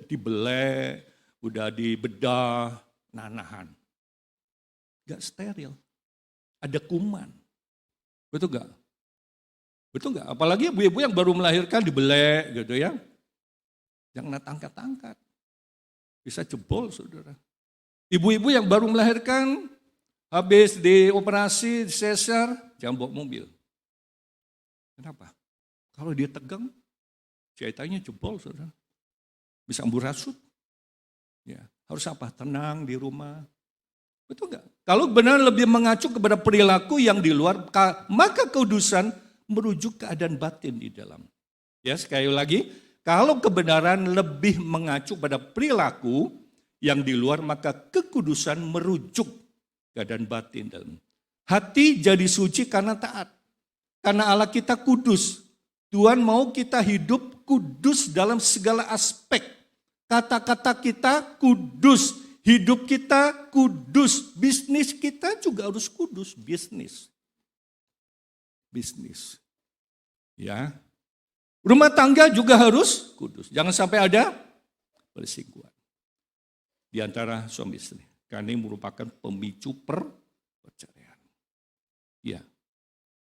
dibelek, udah dibedah, nanahan. Gak steril. Ada kuman. Betul gak? Betul gak? Apalagi ibu-ibu yang baru melahirkan dibelek gitu ya. Jangan angkat-angkat. Bisa jebol saudara. Ibu-ibu yang baru melahirkan, habis dioperasi, sesar, jangan bawa mobil. Kenapa? Kalau dia tegang, jahitannya jebol, saudara. Bisa amburadul. Ya, harus apa? Tenang di rumah. Betul nggak? Kalau benar lebih mengacu kepada perilaku yang di luar, maka kudusan merujuk keadaan batin di dalam. Ya, sekali lagi, kalau kebenaran lebih mengacu pada perilaku yang di luar, maka kekudusan merujuk keadaan batin dalam. Hati jadi suci karena taat. Karena Allah kita kudus. Tuhan mau kita hidup kudus dalam segala aspek. Kata-kata kita kudus. Hidup kita kudus. Bisnis kita juga harus kudus. Bisnis. Ya. Rumah tangga juga harus kudus. Jangan sampai ada perselingkuhan di antara suami istri. Karena ini merupakan pemicu perceraian. Ya,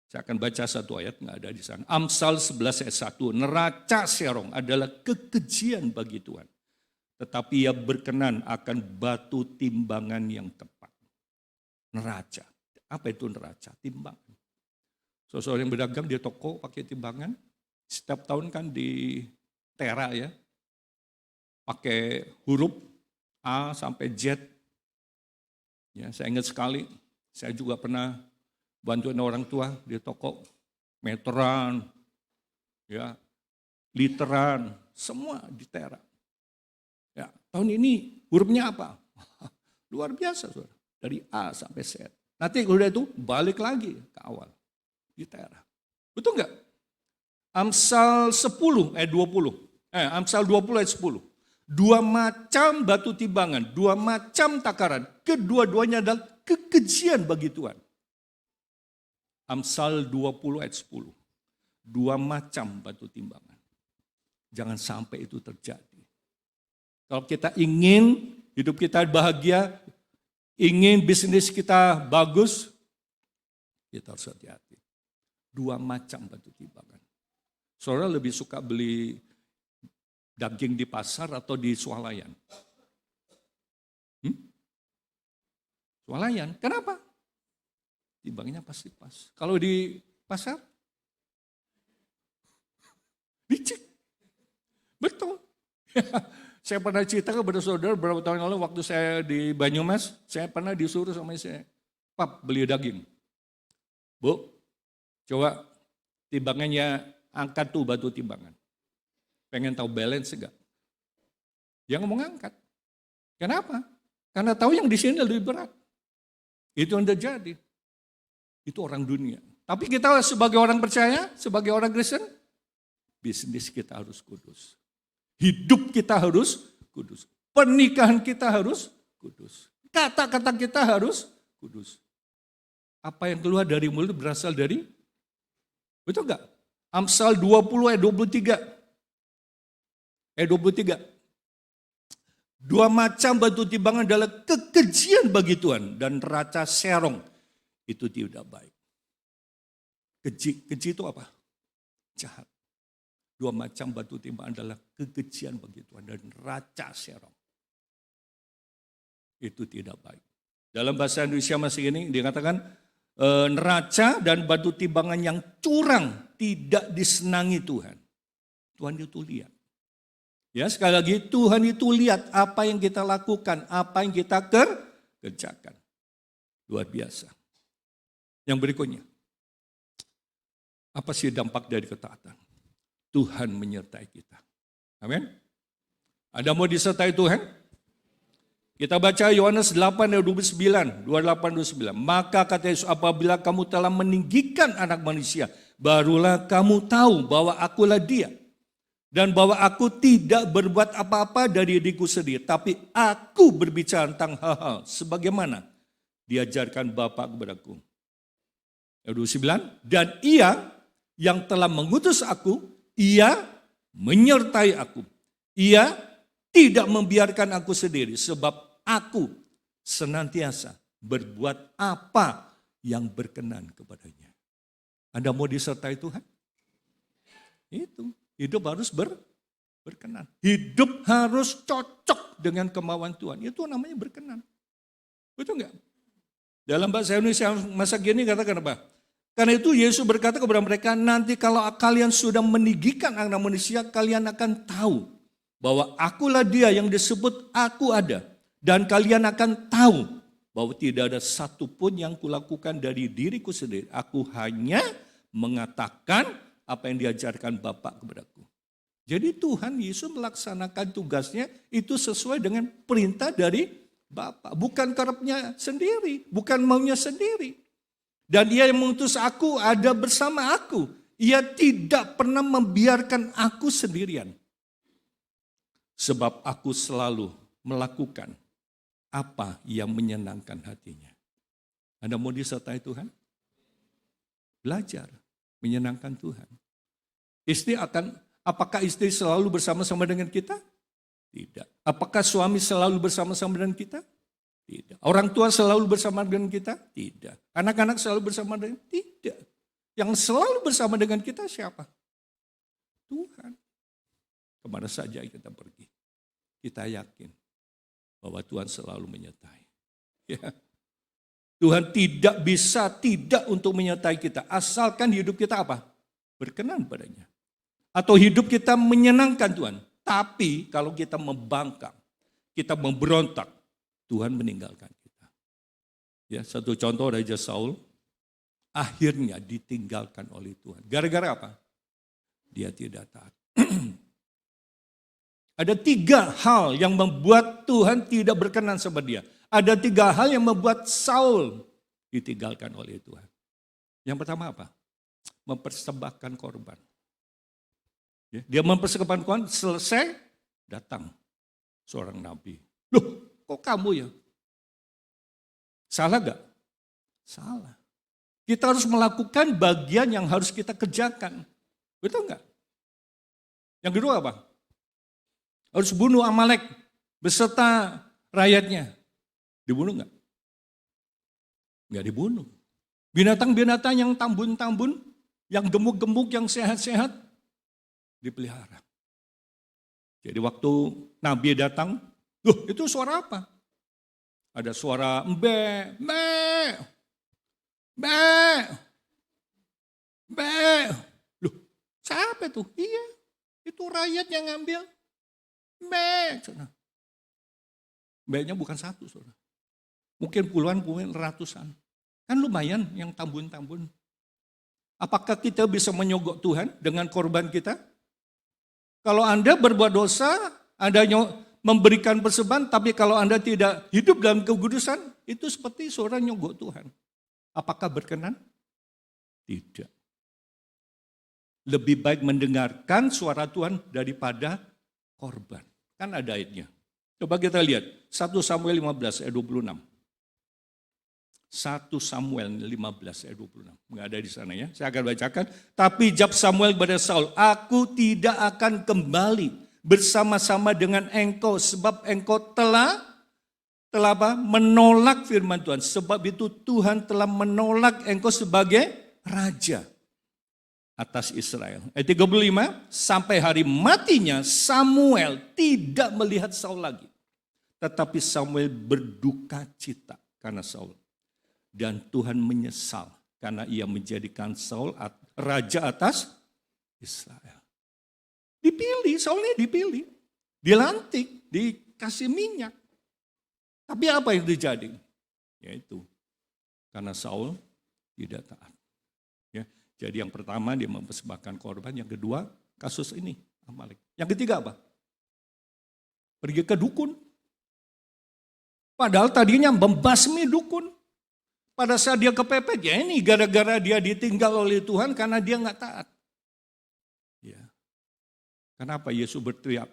saya akan baca satu ayat, nggak ada di sana. Amsal 11 ayat 1, neraca serong adalah kekejian bagi Tuhan. Tetapi ia berkenan akan batu timbangan yang tepat. Neraca, apa itu neraca? Timbangan. Seseorang yang berdagang di toko pakai timbangan, setiap tahun kan di tera ya, pakai huruf A sampai Z. Ya, saya ingat sekali, saya juga pernah bantuin orang tua di toko, meteran, ya, literan, semua ditera. Ya, tahun ini hurufnya apa? Luar biasa, saudara. Dari A sampai Z. Nanti udah itu balik lagi ke awal. Di Tera. Betul nggak? Amsal 10 ayat 20. Amsal 20 ayat 10. Dua macam batu timbangan, dua macam takaran. Kedua-duanya adalah kekejian bagi Tuhan. Amsal 20 ayat 10. Dua macam batu timbangan. Jangan sampai itu terjadi. Kalau kita ingin hidup kita bahagia, ingin bisnis kita bagus, kita harus hati-hati. Dua macam batu timbangan. Saudara lebih suka beli daging di pasar atau di swalayan? Swalayan, kenapa? Timbangnya pasti pas. Kalau di pasar, licik. Betul. Saya pernah cerita kepada saudara beberapa tahun lalu waktu saya di Banyumas, saya pernah disuruh sama saya, Pap beli daging. Bu, coba timbangannya angkat tuh batu timbangan. Pengen tahu balance enggak? Dia ngomong angkat. Kenapa? Karena tahu yang di sini lebih berat. Itu yang terjadi. Itu orang dunia. Tapi kita sebagai orang percaya, sebagai orang Kristen, bisnis kita harus kudus. Hidup kita harus kudus. Pernikahan kita harus kudus. Kata-kata kita harus kudus. Apa yang keluar dari mulut berasal dari, betul enggak? Amsal 20 ayat 23. Ayat 23. Dua macam batu timbangan adalah kekejian bagi Tuhan dan neraca serong itu tidak baik. Keji itu apa? Jahat. Dua macam batu timbangan adalah kekejian bagi Tuhan dan neraca serong. Itu tidak baik. Dalam bahasa Indonesia masih ini dikatakan neraca dan batu timbangan yang curang tidak disenangi Tuhan. Tuhan itu lihat. Ya, sekali lagi Tuhan itu lihat apa yang kita lakukan, apa yang kita kerjakan. Luar biasa. Yang berikutnya. Apa sih dampak dari ketaatan? Tuhan menyertai kita. Amin. Ada mau disertai Tuhan? Kita baca Yohanes 8 ayat 29, 28-29. Maka kata Yesus, apabila kamu telah meninggikan anak manusia, barulah kamu tahu bahwa akulah dia. Dan bahwa aku tidak berbuat apa-apa dari diriku sendiri, tapi aku berbicara tentang hal-hal sebagaimana diajarkan Bapa kepadaku. Ayat 29, dan ia yang telah mengutus aku, ia menyertai aku. Ia tidak membiarkan aku sendiri, sebab aku senantiasa berbuat apa yang berkenan kepadanya. Anda mau disertai Tuhan? Itu. Hidup harus berkenan. Hidup harus cocok dengan kemauan Tuhan. Itu namanya berkenan. Betul enggak? Dalam bahasa Indonesia masa kini katakan apa? Karena itu Yesus berkata kepada mereka, nanti kalau kalian sudah meninggikan anak manusia, kalian akan tahu bahwa akulah dia yang disebut aku ada. Dan kalian akan tahu bahwa tidak ada satupun yang kulakukan dari diriku sendiri. Aku hanya mengatakan apa yang diajarkan Bapak kepadaku. Jadi Tuhan Yesus melaksanakan tugasnya itu sesuai dengan perintah dari Bapak. Bukan karepnya sendiri, bukan maunya sendiri. Dan dia yang mengutus aku ada bersama aku. Ia tidak pernah membiarkan aku sendirian. Sebab aku selalu melakukan apa yang menyenangkan hatinya. Anda mau disertai Tuhan? Belajar menyenangkan Tuhan. Apakah istri selalu bersama-sama dengan kita? Tidak. Apakah suami selalu bersama-sama dengan kita? Tidak. Orang tua selalu bersama dengan kita? Tidak. Anak-anak selalu bersama dengan kita? Tidak. Yang selalu bersama dengan kita siapa? Tuhan. Kemana saja kita pergi, kita yakin bahwa Tuhan selalu menyertai. Ya. Tuhan tidak bisa tidak untuk menyertai kita. Asalkan hidup kita apa? Berkenan padanya. Atau hidup kita menyenangkan Tuhan. Tapi kalau kita membangkang, kita memberontak, Tuhan meninggalkan kita. Ya, satu contoh Raja Saul, akhirnya ditinggalkan oleh Tuhan. Gara-gara apa? Dia tidak taat. Ada 3 hal yang membuat Tuhan tidak berkenan sama dia. Ada 3 hal yang membuat Saul ditinggalkan oleh Tuhan. Yang pertama apa? Mempersembahkan korban. Ya, dia mempersembahkan korban, selesai datang seorang nabi. Loh, kok kamu ya? Salah gak? Salah. Kita harus melakukan bagian yang harus kita kerjakan. Betul gak? Yang kedua apa? Harus bunuh Amalek beserta rakyatnya. Dibunuh gak? Gak dibunuh. Binatang-binatang yang tambun-tambun, yang gemuk-gemuk, yang sehat-sehat, dipelihara. Jadi waktu Nabi datang, loh itu suara apa? Ada suara mbe, mbe, mbe, mbe. Loh siapa itu? Iya, itu rakyat yang ngambil. Mbe. Mbe-nya bukan satu, saudara. Mungkin puluhan, mungkin ratusan. Kan lumayan yang tambun-tambun. Apakah kita bisa menyogok Tuhan dengan korban kita? Kalau Anda berbuat dosa, Anda memberikan persembahan, tapi kalau Anda tidak hidup dalam kekudusan, itu seperti seorang nyogok Tuhan. Apakah berkenan? Tidak. Lebih baik mendengarkan suara Tuhan daripada korban. Kan ada ayatnya. Coba kita lihat, 1 Samuel 15 ayat 26. 1 Samuel 15 ayat 26. Enggak ada di sana ya. Saya akan bacakan. Tapi jawab Samuel kepada Saul, aku tidak akan kembali bersama-sama dengan engkau sebab engkau telah apa? Menolak firman Tuhan. Sebab itu Tuhan telah menolak engkau sebagai raja atas Israel. Ayat 35, sampai hari matinya Samuel tidak melihat Saul lagi. Tetapi Samuel berduka cita karena Saul. Dan Tuhan menyesal karena ia menjadikan Saul raja atas Israel. Dipilih, Saulnya dipilih. Dilantik, dikasih minyak. Tapi apa yang terjadi? Yaitu karena Saul tidak taat. Ya, jadi yang pertama dia mempersembahkan korban, yang kedua kasus ini Amalek. Yang ketiga apa? Pergi ke dukun. Padahal tadinya membasmi dukun. Pada saat dia kepepet, ya ini gara-gara dia ditinggal oleh Tuhan karena dia nggak taat. Ya. Kenapa Yesus berteriak,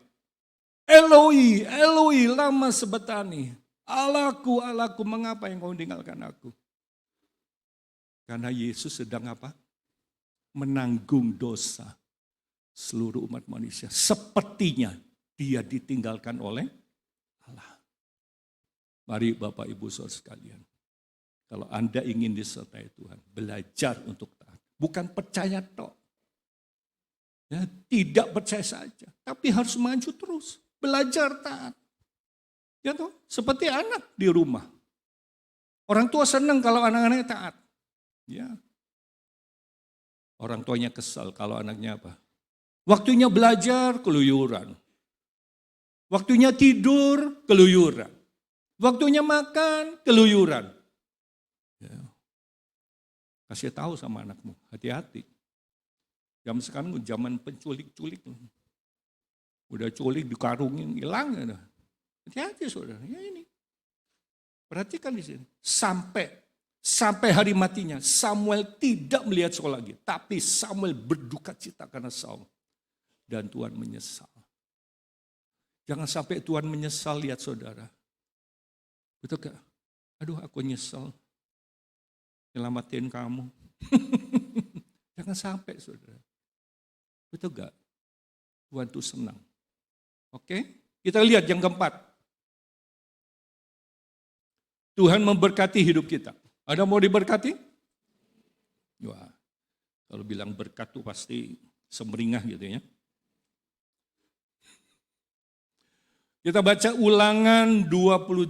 Eloi, Eloi, lama sebetani. Allahku, Allahku, mengapa engkau meninggalkan aku? Karena Yesus sedang apa? Menanggung dosa seluruh umat manusia. Sepertinya dia ditinggalkan oleh Allah. Mari Bapak Ibu Saudara sekalian. Kalau Anda ingin disertai Tuhan, belajar untuk taat. Bukan percaya tok. Ya, tidak percaya saja, tapi harus maju terus. Belajar taat. Ya toh, seperti anak di rumah. Orang tua senang kalau anak-anaknya taat. Ya. Orang tuanya kesal kalau anaknya apa? Waktunya belajar, keluyuran. Waktunya tidur, keluyuran. Waktunya makan, keluyuran. Ya. Kasih tahu sama anakmu, hati-hati. Zaman sekarang zaman penculik-culik. Udah culik dikarungin, hilang. Ya. Hati-hati saudara, ya ini. Perhatikan di sini. Sampai hari matinya, Samuel tidak melihat Saul lagi. Tapi Samuel berduka cita karena Saul. Dan Tuhan menyesal. Jangan sampai Tuhan menyesal lihat saudara. Betul gak? Aduh aku nyesal. Nyelamatin kamu. Jangan sampai saudara. Betul gak? Tuhan itu senang. Oke? Kita lihat yang keempat. Tuhan memberkati hidup kita. Ada mau diberkati? Wah, kalau bilang berkat itu pasti semeringah gitu ya. Kita baca Ulangan 28.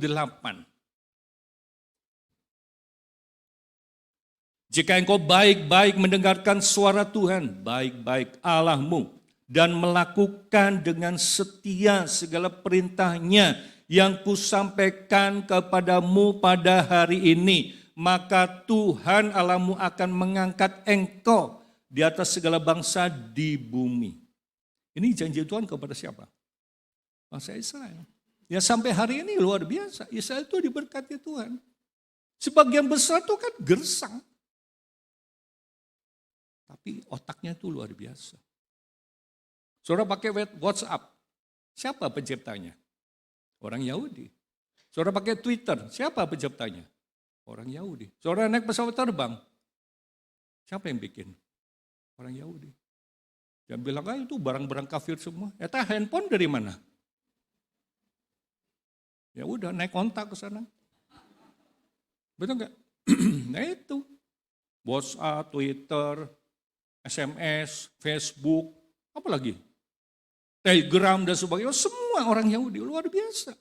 Jika engkau baik-baik mendengarkan suara Tuhan, baik-baik Allahmu, dan melakukan dengan setia segala perintahnya yang kusampaikan kepadamu pada hari ini, maka Tuhan Allahmu akan mengangkat engkau di atas segala bangsa di bumi. Ini janji Tuhan kepada siapa? Bangsa Israel. Ya sampai hari ini luar biasa. Israel itu diberkati Tuhan. Sebagian besar itu kan gersang. Tapi otaknya itu luar biasa. Saudara pakai WhatsApp. Siapa penciptanya? Orang Yahudi. Saudara pakai Twitter. Siapa penciptanya? Orang Yahudi. Saudara naik pesawat terbang. Siapa yang bikin? Orang Yahudi. Yang bilang, itu barang-barang kafir semua. Handphone dari mana? Ya udah naik kontak ke sana. Betul nggak? Nah itu. WhatsApp, Twitter, SMS, Facebook, apa lagi? Telegram dan sebagainya. Semua orang Yahudi, luar biasa.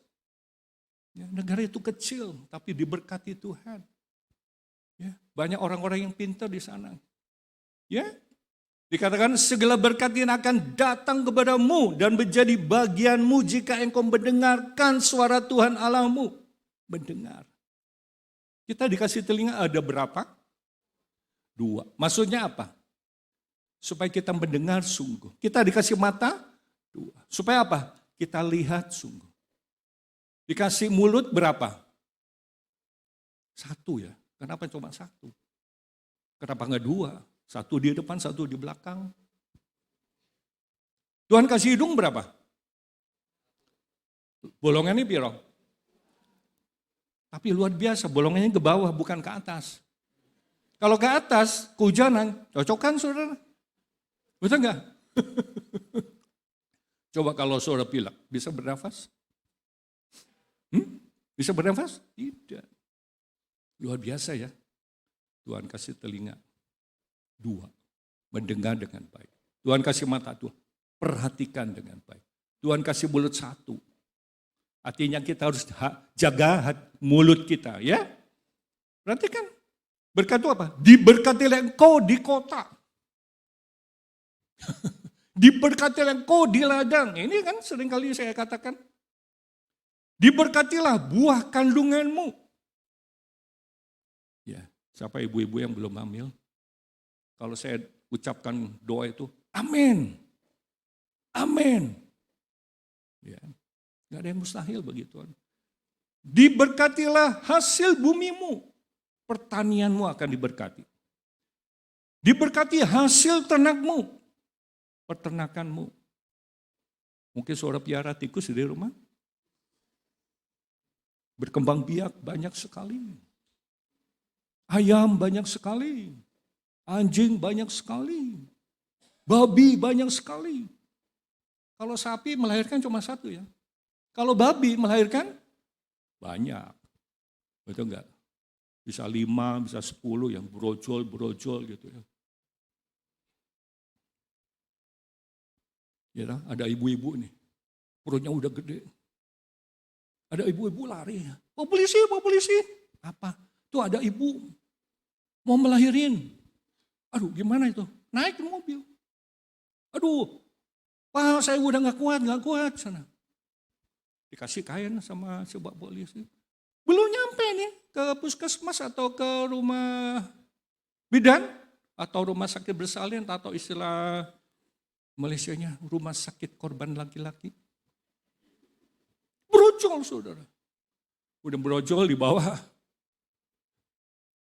Ya, negara itu kecil, tapi diberkati Tuhan. Ya, banyak orang-orang yang pintar di sana. Ya, dikatakan segala berkat yang akan datang kepadamu dan menjadi bagianmu jika engkau mendengarkan suara Tuhan Allahmu. Mendengar. Kita dikasih telinga ada berapa? 2. Maksudnya apa? Supaya kita mendengar sungguh. Kita dikasih mata? 2. Supaya apa? Kita lihat sungguh. Dikasih mulut berapa? 1 ya. Kenapa cuma 1? Kenapa enggak 2? 1 di depan, 1 di belakang. Tuhan kasih hidung berapa? Bolongannya piro? Tapi luar biasa, bolongannya ke bawah bukan ke atas. Kalau ke atas, kehujanan, cocokan saudara. Betul enggak? Coba kalau saudara pilek, bisa bernafas? Bisa bernafas? Tidak. Luar biasa ya. Tuhan kasih telinga. 2, mendengar dengan baik. Tuhan kasih mata 2, perhatikan dengan baik. Tuhan kasih mulut 1. Artinya kita harus jaga mulut kita ya. Perhatikan, berkat itu apa? Diberkatilah engkau di kota. Diberkatilah engkau di ladang. Ini kan seringkali saya katakan. Diberkatilah buah kandunganmu. Ya, siapa ibu-ibu yang belum hamil? Kalau saya ucapkan doa itu, amin. Amin. Ya, gak ada yang mustahil bagi Tuhan. Diberkatilah hasil bumimu. Pertanianmu akan diberkati. Diberkati hasil ternakmu. Peternakanmu. Mungkin saudara piara tikus di rumah. Berkembang biak banyak sekali. Ayam banyak sekali. Anjing banyak sekali. Babi banyak sekali. Kalau sapi melahirkan cuma 1 ya. Kalau babi melahirkan banyak. Betul enggak? Bisa 5, bisa 10 yang brojol gitu ya. Ya, ada ibu-ibu nih. Perutnya udah gede. Ada ibu-ibu lari. Pak polisi. Apa? Tuh ada ibu mau melahirin. Aduh gimana itu? Naik ke mobil. Aduh, Pak saya udah gak kuat sana. Dikasih kain sama si Pak polisi. Belum nyampe nih ke puskesmas atau ke rumah bidan atau rumah sakit bersalin atau istilah Malaysianya rumah sakit korban laki-laki. Brojol saudara. Udah brojol di bawah.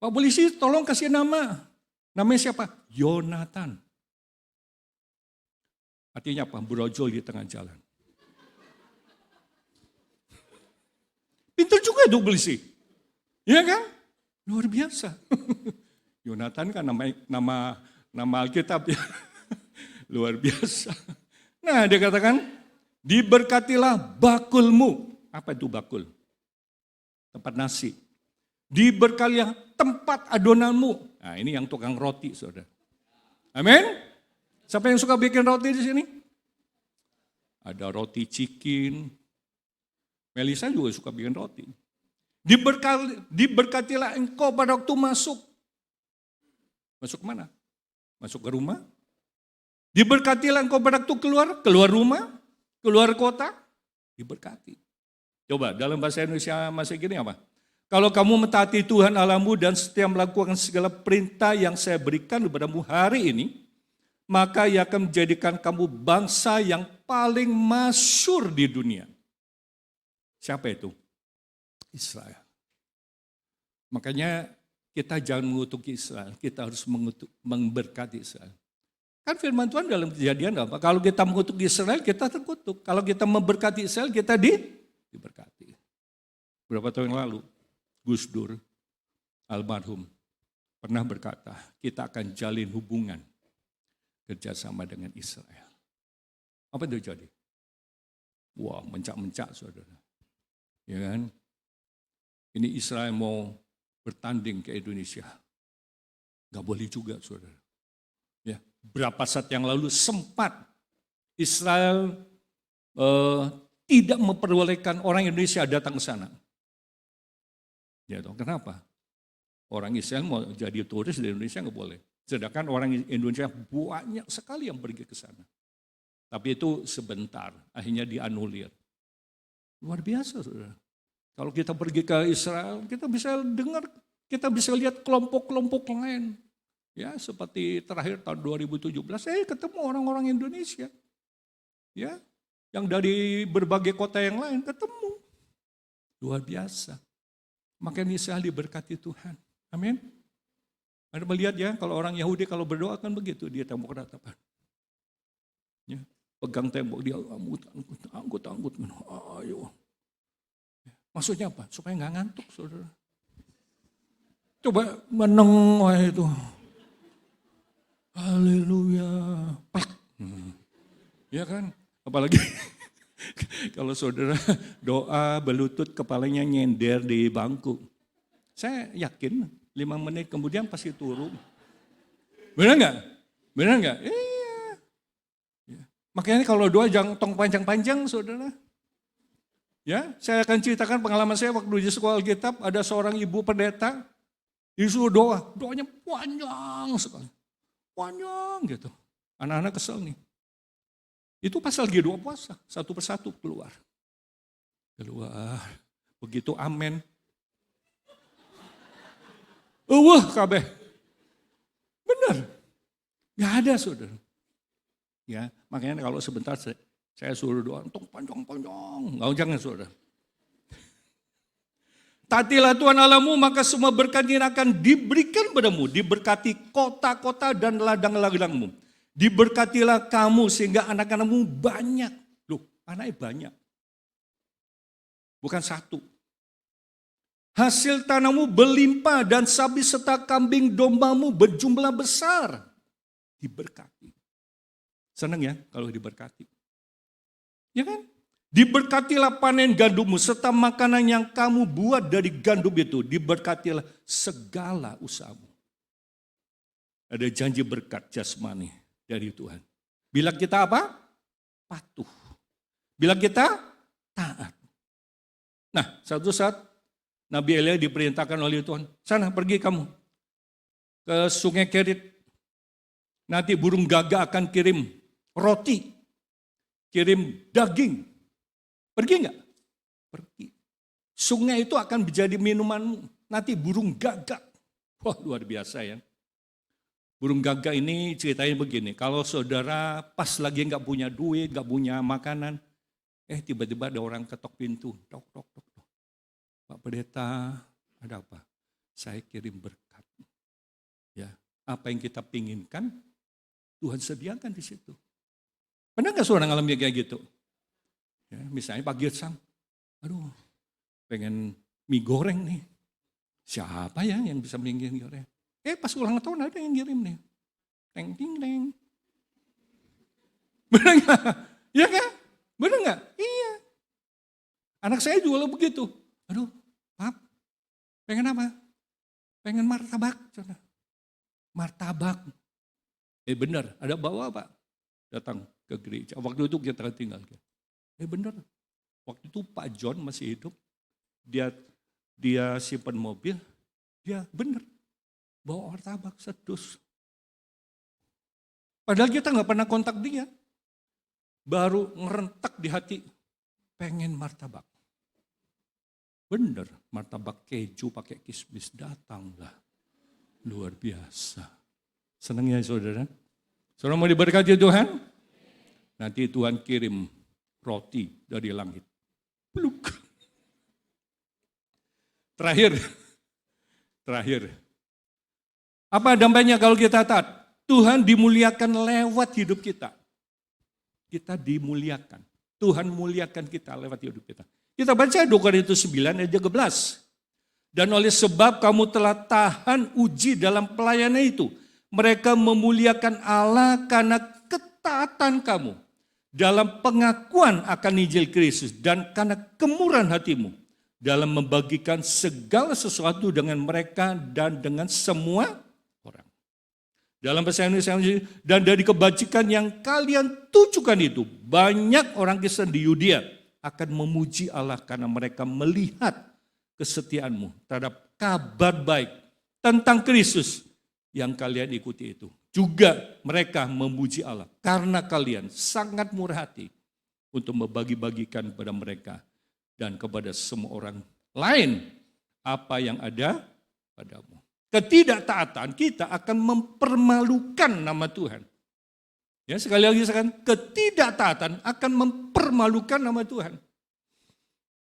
Pak polisi tolong kasih nama. Namanya siapa? Yonatan. Artinya apa? Brojol di tengah jalan. Pintar juga itu polisi. Iya kan? Luar biasa. Yonatan kan nama Alkitab ya. Luar biasa. Nah dia katakan, diberkatilah bakulmu. Apa itu bakul? Tempat nasi. Diberkatilah tempat adonanmu. Nah ini yang tukang roti saudara. Amin. Siapa yang suka bikin roti di sini? Ada roti cikin. Melisa juga suka bikin roti. Diberkatilah engkau pada waktu masuk. Masuk mana? Masuk ke rumah. Diberkatilah engkau pada waktu keluar rumah, keluar kota. Diberkati. Coba dalam bahasa Indonesia masih gini apa? Kalau kamu mentaati Tuhan Allahmu dan setia melakukan segala perintah yang saya berikan kepadamu hari ini, maka ia akan menjadikan kamu bangsa yang paling masyhur di dunia. Siapa itu? Israel. Makanya kita jangan mengutuk Israel, kita harus memberkati Israel. Kan firman Tuhan dalam Kejadian apa? Kalau kita mengutuk Israel, kita terkutuk. Kalau kita memberkati Israel, kita diberkati. Berapa tahun yang lalu, Gus Dur, almarhum, pernah berkata, kita akan jalin hubungan kerjasama dengan Israel. Apa itu jadi? Wah, mencak-mencak saudara. Ya kan? Ini Israel mau bertanding ke Indonesia. Gak boleh juga saudara. Ya, berapa saat yang lalu sempat Israel tidak memperbolehkan orang Indonesia datang ke sana. Ya, kenapa? Orang Israel mau jadi turis di Indonesia nggak boleh. Sedangkan orang Indonesia banyak sekali yang pergi ke sana. Tapi itu sebentar, akhirnya dianulir. Luar biasa saudara. Kalau kita pergi ke Israel, kita bisa dengar, kita bisa lihat kelompok-kelompok lain. Ya, seperti terakhir tahun 2017, ketemu orang-orang Indonesia. Ya, yang dari berbagai kota yang lain ketemu. Luar biasa. Makanya Israel diberkati Tuhan. Amin. Anda melihat ya, kalau orang Yahudi kalau berdoa kan begitu, dia tembok ratapan. Ya, pegang tembok, dia angkut. Ayo. Maksudnya apa? Supaya nggak ngantuk, saudara. Coba menengok itu. Haleluya. Ya kan? Apalagi kalau saudara doa berlutut kepalanya nyender di bangku. Saya yakin 5 menit kemudian pasti turun. Benar nggak? Benar nggak? Iya. Ya. Makanya kalau doa jangan tong panjang-panjang, saudara. Ya, saya akan ceritakan pengalaman saya waktu di sekolah Alkitab, ada seorang ibu pendeta, disuruh doa, doanya panjang sekali. Panjang gitu. Anak-anak kesel nih. Itu pas lagi doa puasa, satu persatu keluar. Begitu amen. Wah kabeh. Benar. Gak ada saudara. Ya, makanya kalau sebentar saya suruh doa, untuk panjang-panjang. Nggak jangan saudara. Taatilah Tuhan Allahmu, maka semua berkat ini akan diberikan padamu. Diberkati kota-kota dan ladang-ladangmu. Diberkatilah kamu sehingga anak-anakmu banyak. Loh, anaknya banyak. Bukan satu. Hasil tanahmu berlimpah dan sapi serta kambing dombamu berjumlah besar. Diberkati. Senang ya kalau diberkati. Ya kan? Diberkatilah panen gandummu serta makanan yang kamu buat dari gandum itu. Diberkatilah segala usahamu. Ada janji berkat jasmani dari Tuhan. Bila kita apa? Patuh. Bila kita taat. Nah, suatu saat Nabi Elia diperintahkan oleh Tuhan, sana pergi kamu ke sungai Kerit. Nanti burung gagak akan kirim roti, kirim daging. Pergi enggak? Pergi. Sungai itu akan menjadi minumanmu. Nanti burung gagak. Wah luar biasa ya. Burung gagak ini ceritanya begini. Kalau saudara pas lagi enggak punya duit, enggak punya makanan. Tiba-tiba ada orang ketok pintu. Tok. Pak Pendeta, ada apa? Saya kirim berkat. Ya, apa yang kita pinginkan, Tuhan sediakan di situ. Pernah nggak saudara ngalamin kayak gitu? Ya, misalnya Pak Girsang, aduh, pengen mie goreng nih. Siapa ya yang bisa bikin mie goreng? Pas ulang tahun ada yang kirim nih. Teng. Benar nggak? Iya kan? Benar nggak? Iya. Anak saya juga begitu. Aduh, Pap, pengen apa? Pengen martabak. Martabak. Benar, ada bawa Pak. Datang ke gereja. Waktu itu kita tinggal. Benar. Waktu itu Pak John masih hidup. Dia simpan mobil. Dia benar. Bawa martabak sedus. Padahal kita nggak pernah kontak dia. Baru ngerentak di hati. Pengen martabak. Bener, martabak keju pakai kismis datanglah. Luar biasa. Senang ya saudara? Saudara mau diberkati Tuhan? Nanti Tuhan kirim roti dari langit. Peluk. Terakhir. Apa dampaknya kalau kita taat? Tuhan dimuliakan lewat hidup kita. Kita dimuliakan. Tuhan muliakan kita lewat hidup kita. Kita baca 2 Korintus 9 ayat 13. Dan oleh sebab kamu telah tahan uji dalam pelayanan itu, mereka memuliakan Allah karena ketaatan kamu dalam pengakuan akan Injil Kristus dan karena kemurahan hatimu dalam membagikan segala sesuatu dengan mereka dan dengan semua orang. Dalam bahasa Indonesia, dan dari kebajikan yang kalian tujukan itu, banyak orang Kristen di Yudea akan memuji Allah karena mereka melihat kesetiaanmu terhadap kabar baik tentang Kristus yang kalian ikuti itu. Juga mereka memuji Allah karena kalian sangat murah hati untuk membagi-bagikan kepada mereka dan kepada semua orang lain apa yang ada padamu. Ketidaktaatan kita akan mempermalukan nama Tuhan. Ya, sekali lagi saya katakan, ketidaktaatan akan mempermalukan nama Tuhan.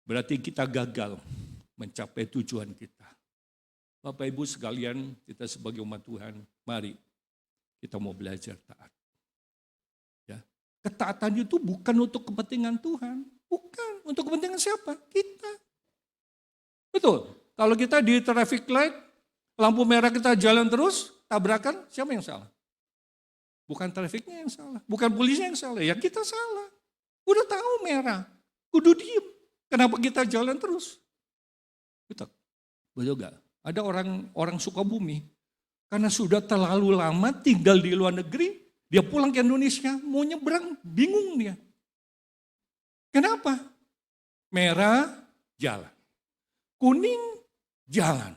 Berarti kita gagal mencapai tujuan kita. Bapak Ibu sekalian, kita sebagai umat Tuhan, mari kita mau belajar taat. Ya, ketaatan itu bukan untuk kepentingan Tuhan, bukan untuk kepentingan siapa? Kita. Betul. Kalau kita di traffic light, lampu merah kita jalan terus, tabrakan, siapa yang salah? Bukan trafiknya yang salah, bukan polisinya yang salah, ya kita salah. Udah tahu merah, kudu diem. Kenapa kita jalan terus? Betul gak? Ada orang Sukabumi, karena sudah terlalu lama tinggal di luar negeri, dia pulang ke Indonesia, mau nyebrang, bingung dia. Kenapa? Merah, jalan. Kuning, jalan.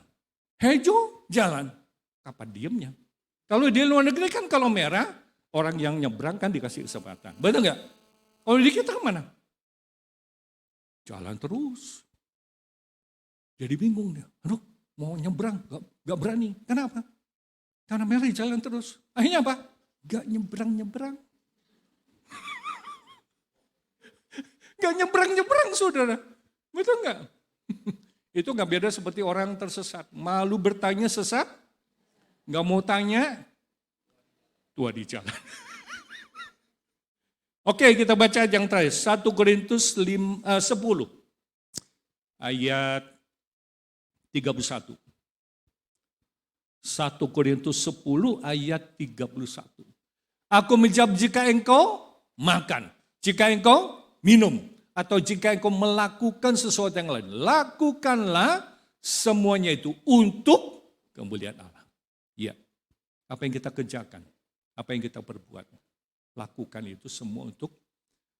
Hijau, jalan. Kapan diemnya? Kalau di luar negeri kan kalau merah, orang yang nyebrang kan dikasih kesempatan. Betul nggak? Kalau di kita mana? Jalan terus. Jadi bingung dia. Aduh, mau nyebrang, gak berani. Kenapa? Karena merah jalan terus. Akhirnya apa? Gak nyebrang-nyebrang. Gak nyebrang-nyebrang, saudara. Betul nggak? Itu gak beda seperti orang tersesat. Malu bertanya sesat, gak mau tanya, tua di jalan. Oke, kita baca yang terakhir. 1 Korintus 10 ayat 31. 1 Korintus 10 ayat 31. Aku menjawab, jika engkau makan, jika engkau minum, atau jika engkau melakukan sesuatu yang lain, lakukanlah semuanya itu untuk kemuliaan Allah. Ya, apa yang kita kerjakan, apa yang kita perbuat, lakukan itu semua untuk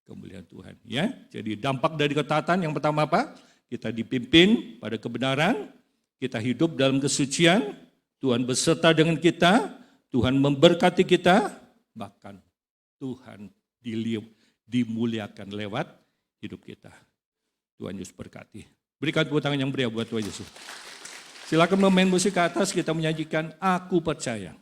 kemuliaan Tuhan. Ya, jadi dampak dari ketaatan yang pertama apa? Kita dipimpin pada kebenaran, kita hidup dalam kesucian, Tuhan beserta dengan kita, Tuhan memberkati kita, bahkan Tuhan dimuliakan lewat hidup kita. Tuhan Yesus berkati. Berikan tepuk tangan yang meriah buat Tuhan Yesus. Silakan memain musik ke atas, kita menyajikan Aku Percaya.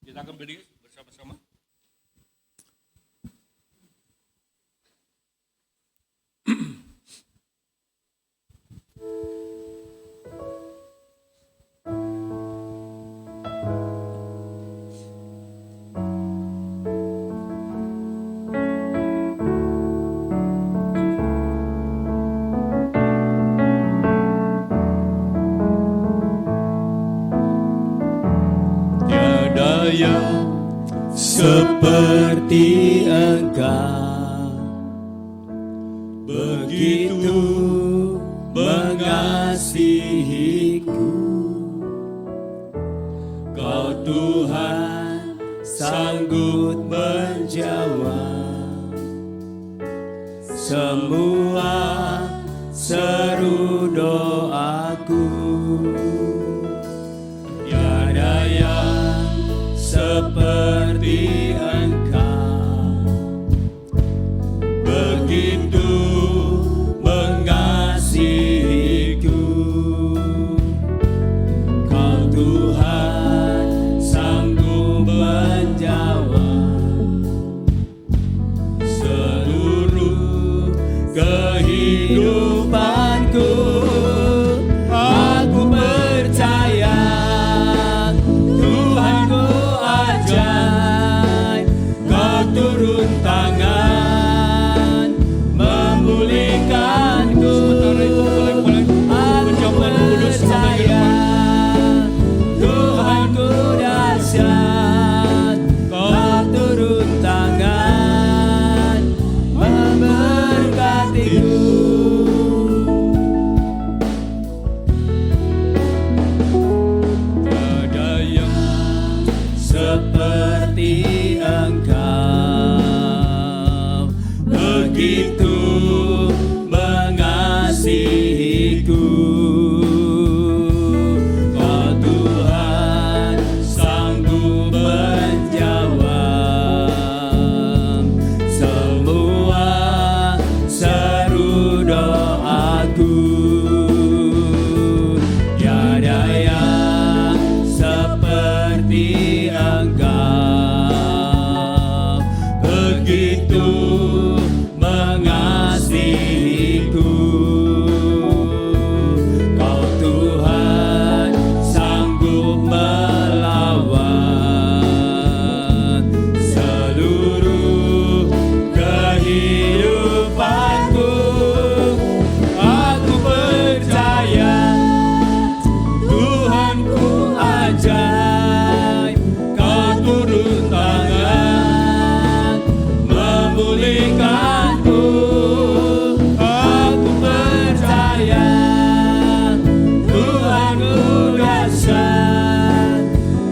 Kita akan berdiri bersama-sama. Seperti Engkau begitu mengasihiku, Kau Tuhan sanggup menjawab semua seru doaku. Tiada yang seperti Engkau, begitu mengasihiku. Kau Tuhan sanggup menjawab seluruh kehidupanku. Aku percaya Tuhanku ajaib. Kau turun tangan memulihkanku. Aku percaya Tuhanku dahsyat. Kau turun tangan memberkatiku. Tiada yang seperti Engkau, begitu mengasihiku. Kau Tuhan sanggup menjawab semua seru doaku. Tiada yang seperti Engkau, begitu mengasihiku. Kau Tuhan sanggup melawan seluruh kehidupanku. Aku percaya Tuhanku ajaib. Kau turun tangan memulihkanku. Aku percaya Tuhanku dahsyat.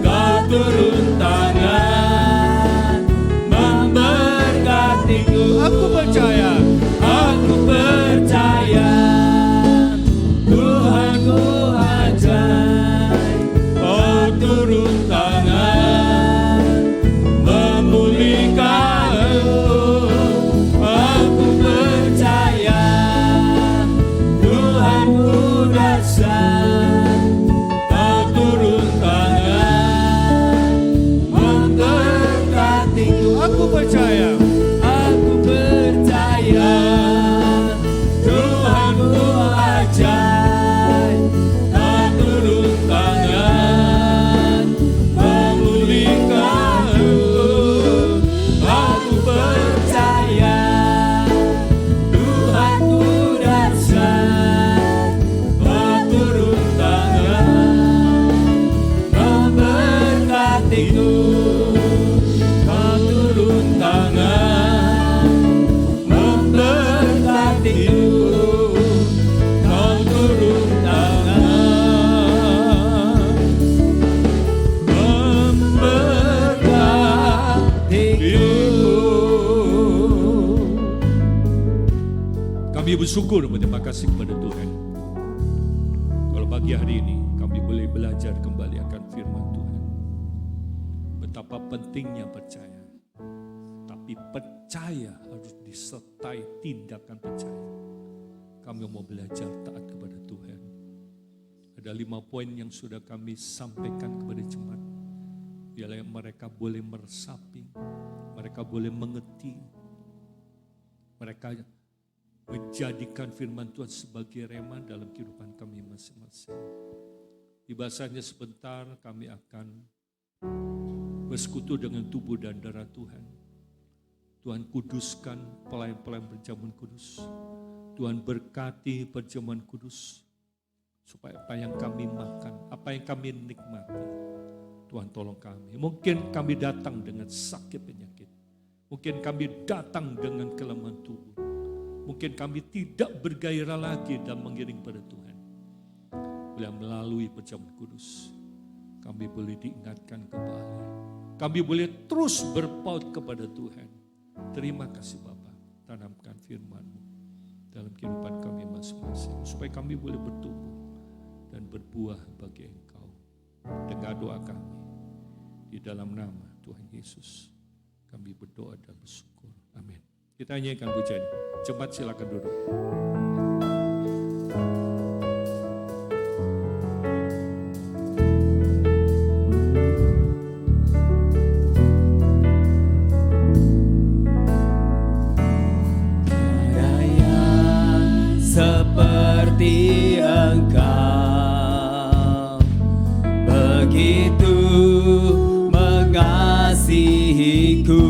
Kau turun tangan memberkatiku. Aku percaya Tuhanku ajaib. Kau turun tangan memulihkanku. Aku percaya Tuhanku dahsyat. Kau turun tangan memberkatiku. Aku percaya Tuhanku ajaib. Kau turun tangan memulihkanku. Aku percaya Tuhanku dahsyat. Kau turun tangan memberkatiku. Kau turun tangan memberkatiku. Kau turun tangan memberkatiku. Kami bersyukur berterima kasih kepada Tuhan. Kalau pagi hari ini kami boleh belajar kembali akan firman Tuhan. Betapa pentingnya percaya. Tapi percaya harus disertai tindakan percaya. Kami mau belajar taat kepada Tuhan. Ada 5 poin yang sudah kami sampaikan kepada jemaat. Ialah mereka boleh meresapi, mereka boleh mengerti, mereka menjadikan firman Tuhan sebagai rema dalam kehidupan kami masing-masing. Di bahasanya sebentar kami akan bersekutu dengan tubuh dan darah Tuhan. Tuhan kuduskan pelayan-pelayan perjamuan kudus. Tuhan berkati perjamuan kudus. Supaya apa yang kami makan, apa yang kami nikmati, Tuhan tolong kami. Mungkin kami datang dengan sakit penyakit. Mungkin kami datang dengan kelemahan tubuh. Mungkin kami tidak bergairah lagi dan mengiring pada Tuhan. Bila melalui perjamuan kudus, kami boleh diingatkan kembali. Kami boleh terus berpaut kepada Tuhan. Terima kasih Bapa, tanamkan firman-Mu dalam kehidupan kami masing-masing, supaya kami boleh bertumbuh dan berbuah bagi Engkau. Dengar doa kami, di dalam nama Tuhan Yesus kami berdoa dan bersyukur. Amin. Kita nyanyikan pujian. Jemaat silakan duduk. Seperti Engkau, begitu mengasihiku,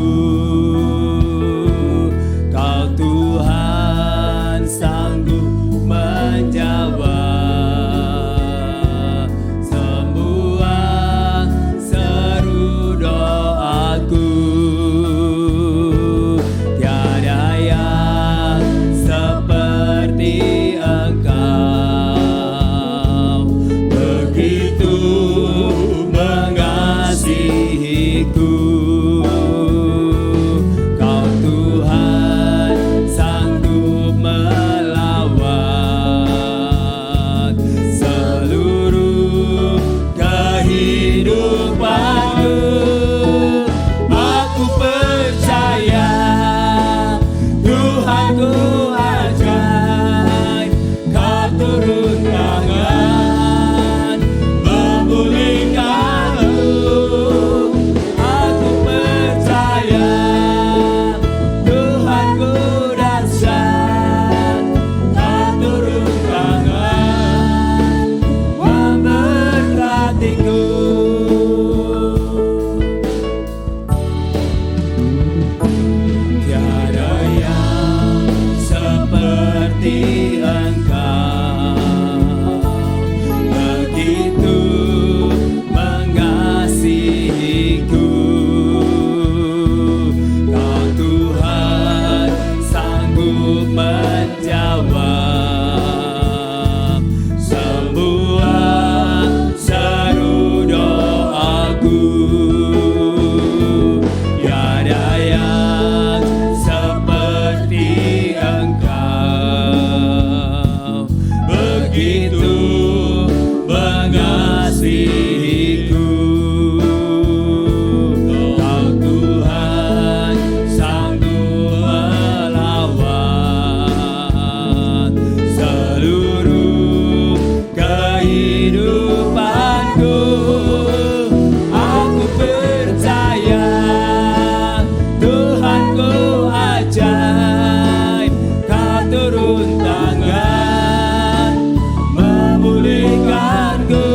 Kau Tuhan sanggup menjawab semua seru doaku. Tiada yang seperti Engkau, begitu mengasihiku, Kau Tuhan sanggup melawat seluruh kehidupanku. Aku percaya Tuhanku ajaib, Kau turun tangan memulihkanku. Aku percaya Tuhanku dahsyat, Kau turun tangan memberkatiku. Tiada yang seperti Engkau, begitu mengasihiku, Kau Tuhan sanggup menjawab semua seru doaku. Tiada yang seperti Engkau, begitu mengasihiku, Kau Tuhan sanggup melawat seluruh kehidupanku. Aku percaya Tuhanku ajaib, Kau turun tangan memulihkanku.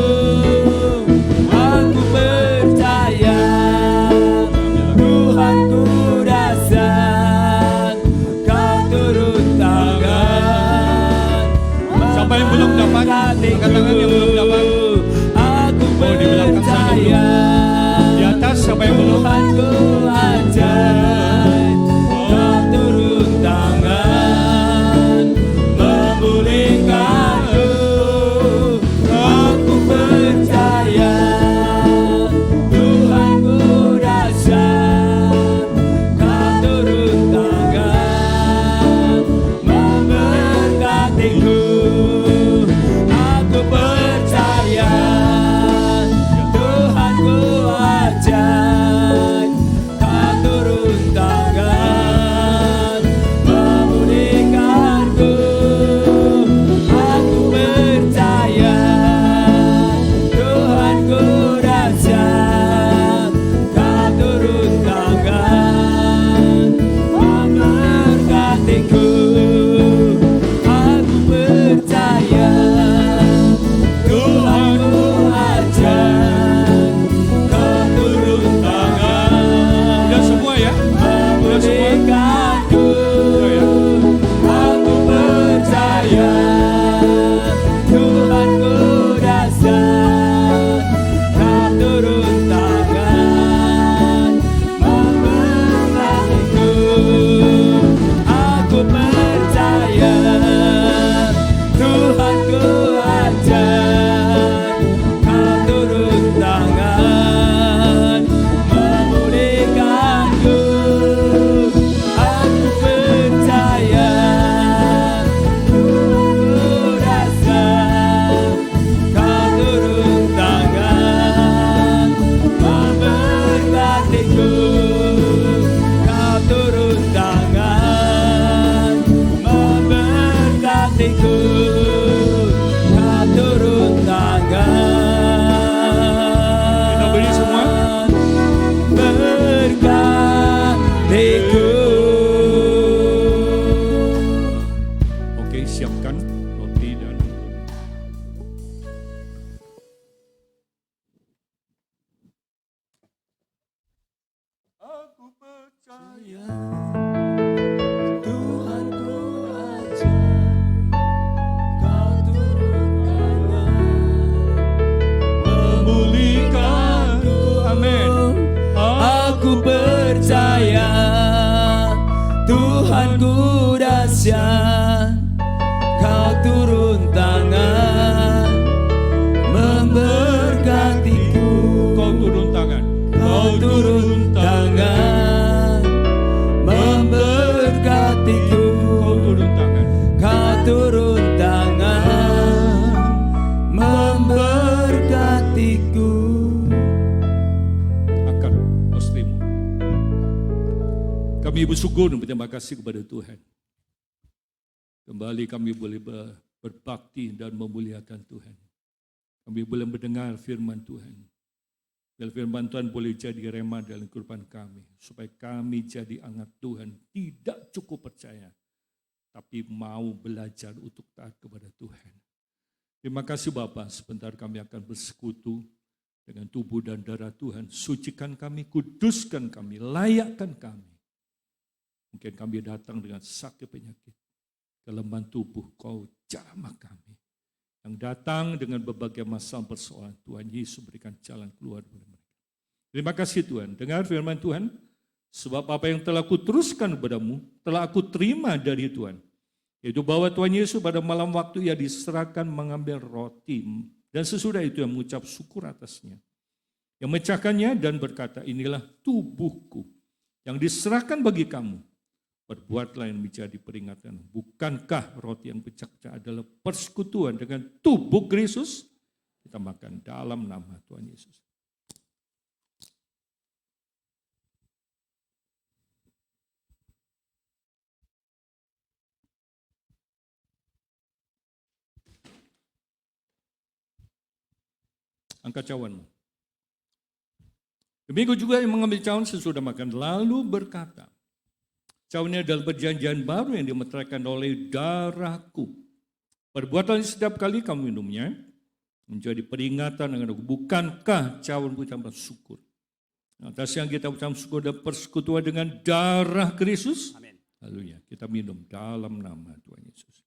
memulihkanku. Amin. Aku percaya Tuhanku dahsyat, Kau turun tangan memberkatiku. Kau turun tangan. Kau turun tangan memberkatiku. Kau turun tangan. Kau turun tangan memberkatiku. Angkat posisimu. Kami bersyukur dan berterima kasih kepada Tuhan. Kembali kami boleh berbakti dan memuliakan Tuhan. Kami boleh mendengar firman Tuhan. Dan firman Tuhan boleh jadi rema dalam kehidupan kami. Supaya kami jadi anak Tuhan. Tidak cukup percaya. Tapi mau belajar untuk taat kepada Tuhan. Terima kasih Bapa, sebentar kami akan bersekutu dengan tubuh dan darah Tuhan. Sucikan kami, kuduskan kami, layakkan kami. Mungkin kami datang dengan sakit penyakit. Kelemahan tubuh, Kau jamah kami. Yang datang dengan berbagai masalah persoalan, Tuhan Yesus berikan jalan keluar kepada mereka. Terima kasih Tuhan. Dengar firman Tuhan, sebab apa yang telah kuteruskan kepadamu, telah aku terima dari Tuhan. Yaitu bahwa Tuhan Yesus pada malam waktu Ia diserahkan mengambil roti. Dan sesudah itu Ia mengucap syukur atasnya. Yang memecahkannya dan berkata, inilah tubuhku yang diserahkan bagi kamu. Berbuatlah yang menjadi peringatan. Bukankah roti yang pecah-pecah adalah persekutuan dengan tubuh Kristus? Kita makan dalam nama Tuhan Yesus. Angkat cawanmu. Demikian juga yang mengambil cawan sesudah makan lalu berkata, cawan ini adalah perjanjian baru yang dimeteraikan oleh darahku. Perbuatan setiap kali kamu minumnya menjadi peringatan dengan aku. Bukankah cawan ucapan syukur? Atas yang kita ucapkan syukur dan persekutuan dengan darah Kristus. Amin. Haleluya. Kita minum dalam nama Tuhan Yesus.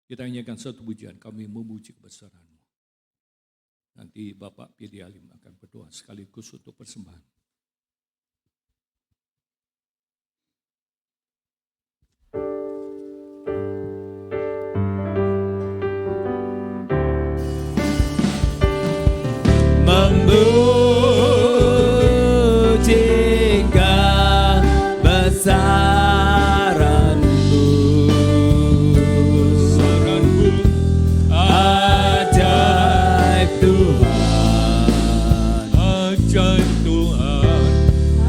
Kita nyanyikan satu pujian, kami memuji kebesaran-Mu. Nanti Bapak Pidi Alim akan berdoa sekaligus untuk persembahan. Memuji kebesaran-Mu, ajaib Tuhan, Ajaib Tuhan,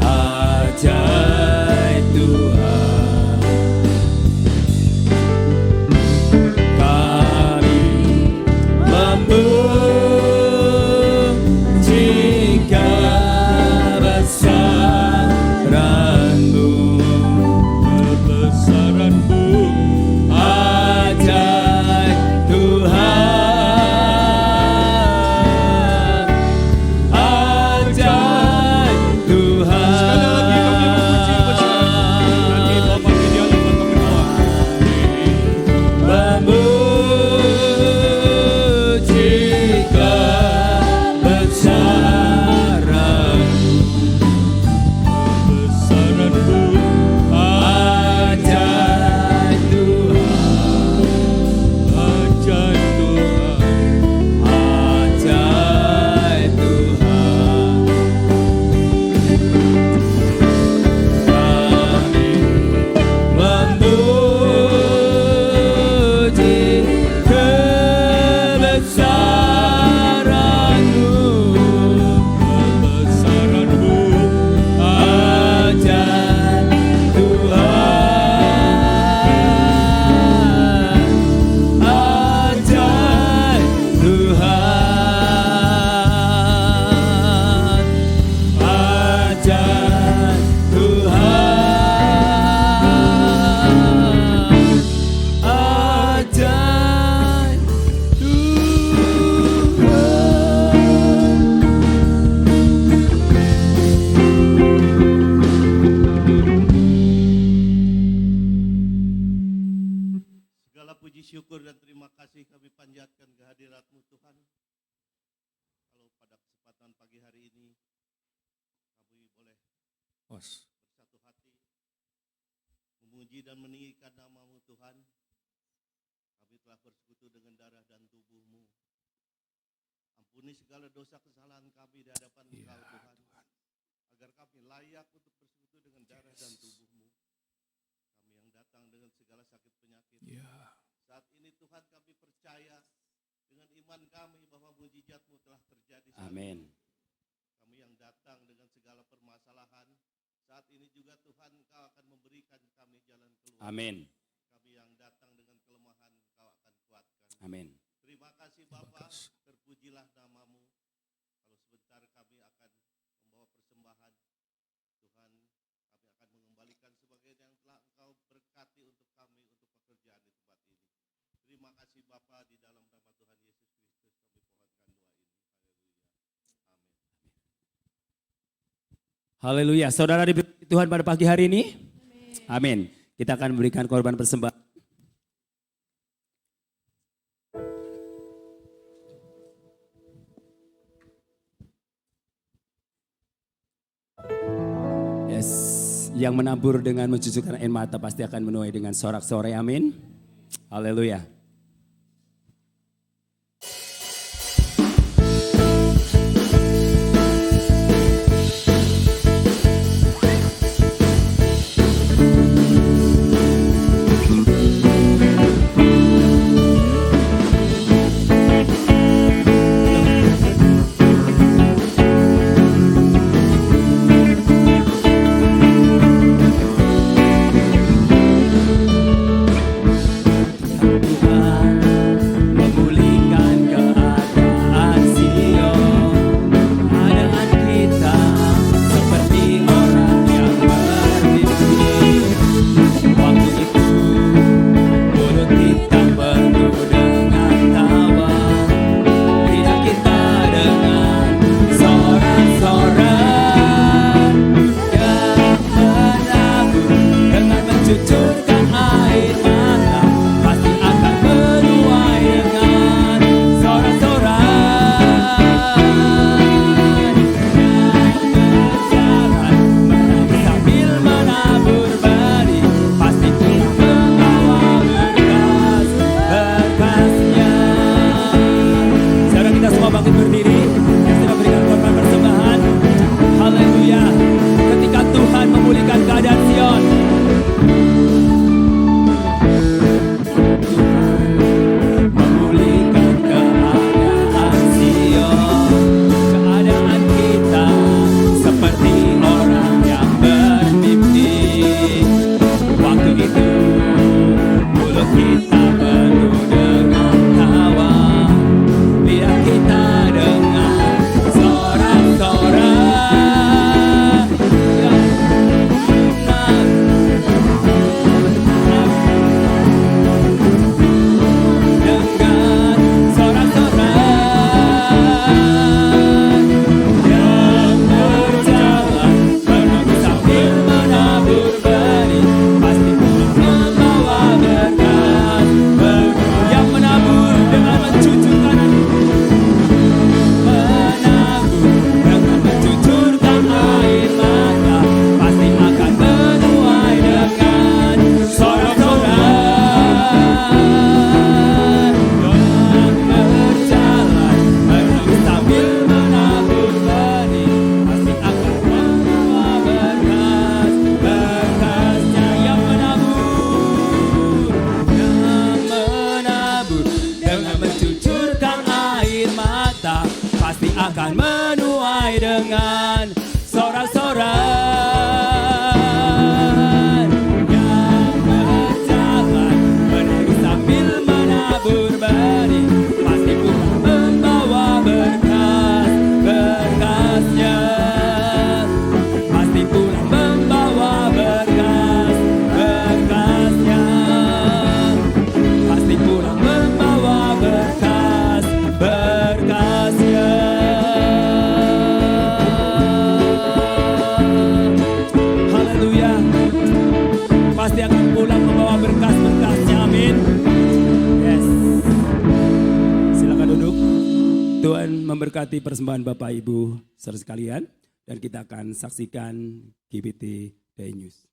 ajaib Tuhan. Kami memuji panjatkan kehadirat-Mu Tuhan. Kalau pada kesempatan pagi hari ini kami boleh bersatu hati memuji dan meninggikan nama-Mu Tuhan. Kami telah bersekutu dengan darah dan tubuh-Mu. Ampuni segala dosa kesalahan kami di hadapan Engkau Tuhan. Agar kami layak untuk bersekutu dengan darah dan tubuh-Mu. Kami yang datang dengan segala sakit penyakit. Saat ini Tuhan kami percaya dengan iman kami bahwa mujizat-Mu telah terjadi. Amin. Kami yang datang dengan segala permasalahan, saat ini juga Tuhan Engkau akan memberikan kami jalan keluar. Amin. Kami yang datang dengan kelemahan, Engkau akan kuatkan. Amin. Terima kasih Bapa, terpujilah nama-Mu. Kalau sebentar kami akan membawa persembahan, Tuhan kami akan mengembalikan sebagian yang telah Engkau berkati untuk kami, untuk pekerjaan di tempat ini. Terima kasih Bapa, di dalam nama Tuhan Yesus Kristus kami pohonkan doa ini. Haleluya. Haleluya. Amin. Saudara diberkati Tuhan pada pagi hari ini? Amin. Kita akan memberikan korban persembahan. Yes, yang menabur dengan mencucurkan air mata pasti akan menuai dengan sorak-sorai. Amin. Haleluya. Tuhan Tuhan memberkati persembahan Bapak Ibu saudara sekalian, dan kita akan saksikan GBT Day News.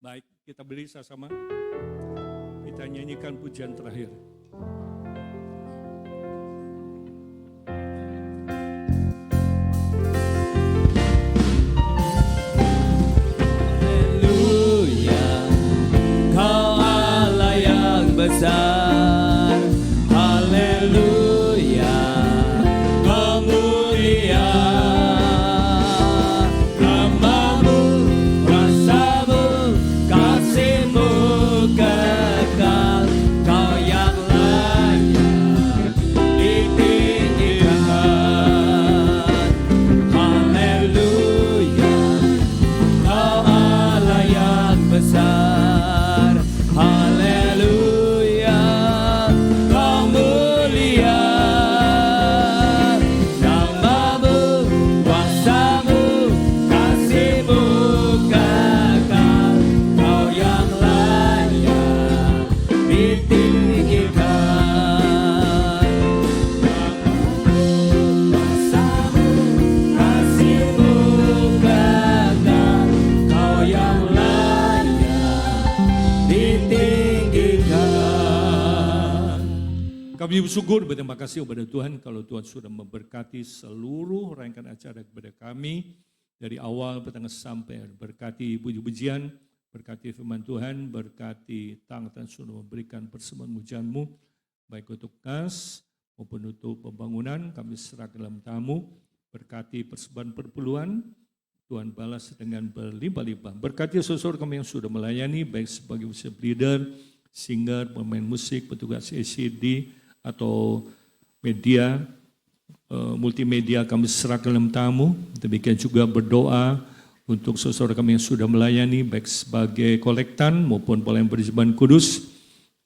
Baik, kita beri sama-sama. Kita nyanyikan pujian terakhir. Haleluya, Kau Allah yang besar. Haleluya, Kau mulia. Namamu, kuasamu, kasih-Mu kekal. Kau yang layak ditinggikan. Haleluya, Kau Allah yang besar. Haleluya, Kau mulia. Namamu, kuasamu, kasih-Mu kekal. Kau yang layak ditinggikan. Kuasamu, kasih-Mu kekal. Kau yang layak ditinggikan. Kami bersyukur, berterima kasih kepada Tuhan kalau Tuhan sudah memberkati seluruh rangkaian acara kepada kami dari awal pertengahan sampai akhir. Berkati puji-pujian, berkati firman Tuhan, berkati tangan sudah memberikan persembahan pujian-Mu baik untuk kas maupun untuk pembangunan. Kami serahkan dalam tamu, berkati persembahan perpuluhan, Tuhan balas dengan berlimpah-limpah. Berkati saudara kami yang sudah melayani, baik sebagai worship leader, singer, pemain musik, petugas ECD, atau media, multimedia kami serahkan dalam tamu. Demikian juga berdoa untuk saudara kami yang sudah melayani, baik sebagai kolektan maupun pelayan persembahan kudus.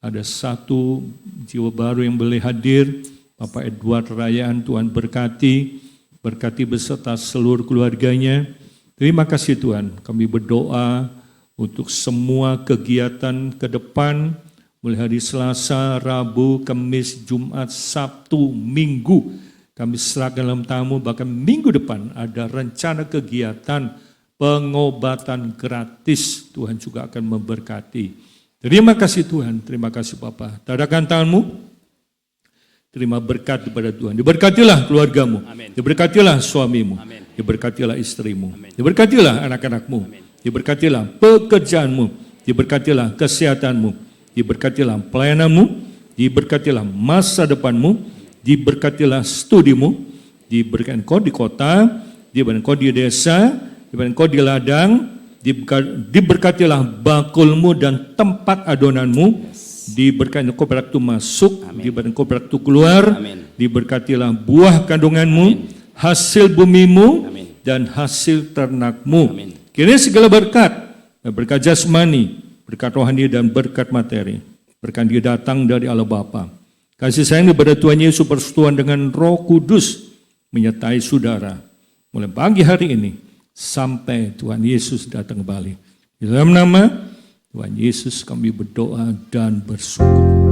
Ada satu jiwa baru yang boleh hadir, Bapak Edward Rayaan, Tuhan berkati beserta seluruh keluarganya. Terima kasih Tuhan, kami berdoa untuk semua kegiatan ke depan, mulai hari Selasa, Rabu, Kamis, Jumat, Sabtu, Minggu. Kami serahkan dalam tamu, bahkan minggu depan ada rencana kegiatan pengobatan gratis. Tuhan juga akan memberkati. Terima kasih Tuhan, terima kasih Bapa. Tadakan tanganmu, terima berkat kepada Tuhan. Diberkatilah keluargamu, Amin. Diberkatilah suamimu, Amin. Diberkatilah istrimu, Amin. Diberkatilah anak-anakmu, Amin. Diberkatilah pekerjaanmu, diberkatilah kesehatanmu, diberkatilah pelayananmu, diberkatilah masa depanmu, diberkatilah studimu, diberikan kau di kota, diberikan kau di desa, diberikan kau di ladang, Diberkatilah bakulmu dan tempat adonanmu. Diberkati engkau beraktu masuk, diberkati engkau beraktu keluar. Amin. Diberkatilah buah kandunganmu, hasil bumimu, dan hasil ternakmu. Amin. Kiranya segala berkat jasmani, berkat rohani, dan berkat materi, berkat dia datang dari Allah Bapa. Kasih sayang kepada Tuhan Yesus, persekutuan dengan Roh Kudus menyertai saudara mulai pagi hari ini sampai Tuhan Yesus datang kembali. Di dalam nama Tuhan Yesus kami berdoa dan bersyukur.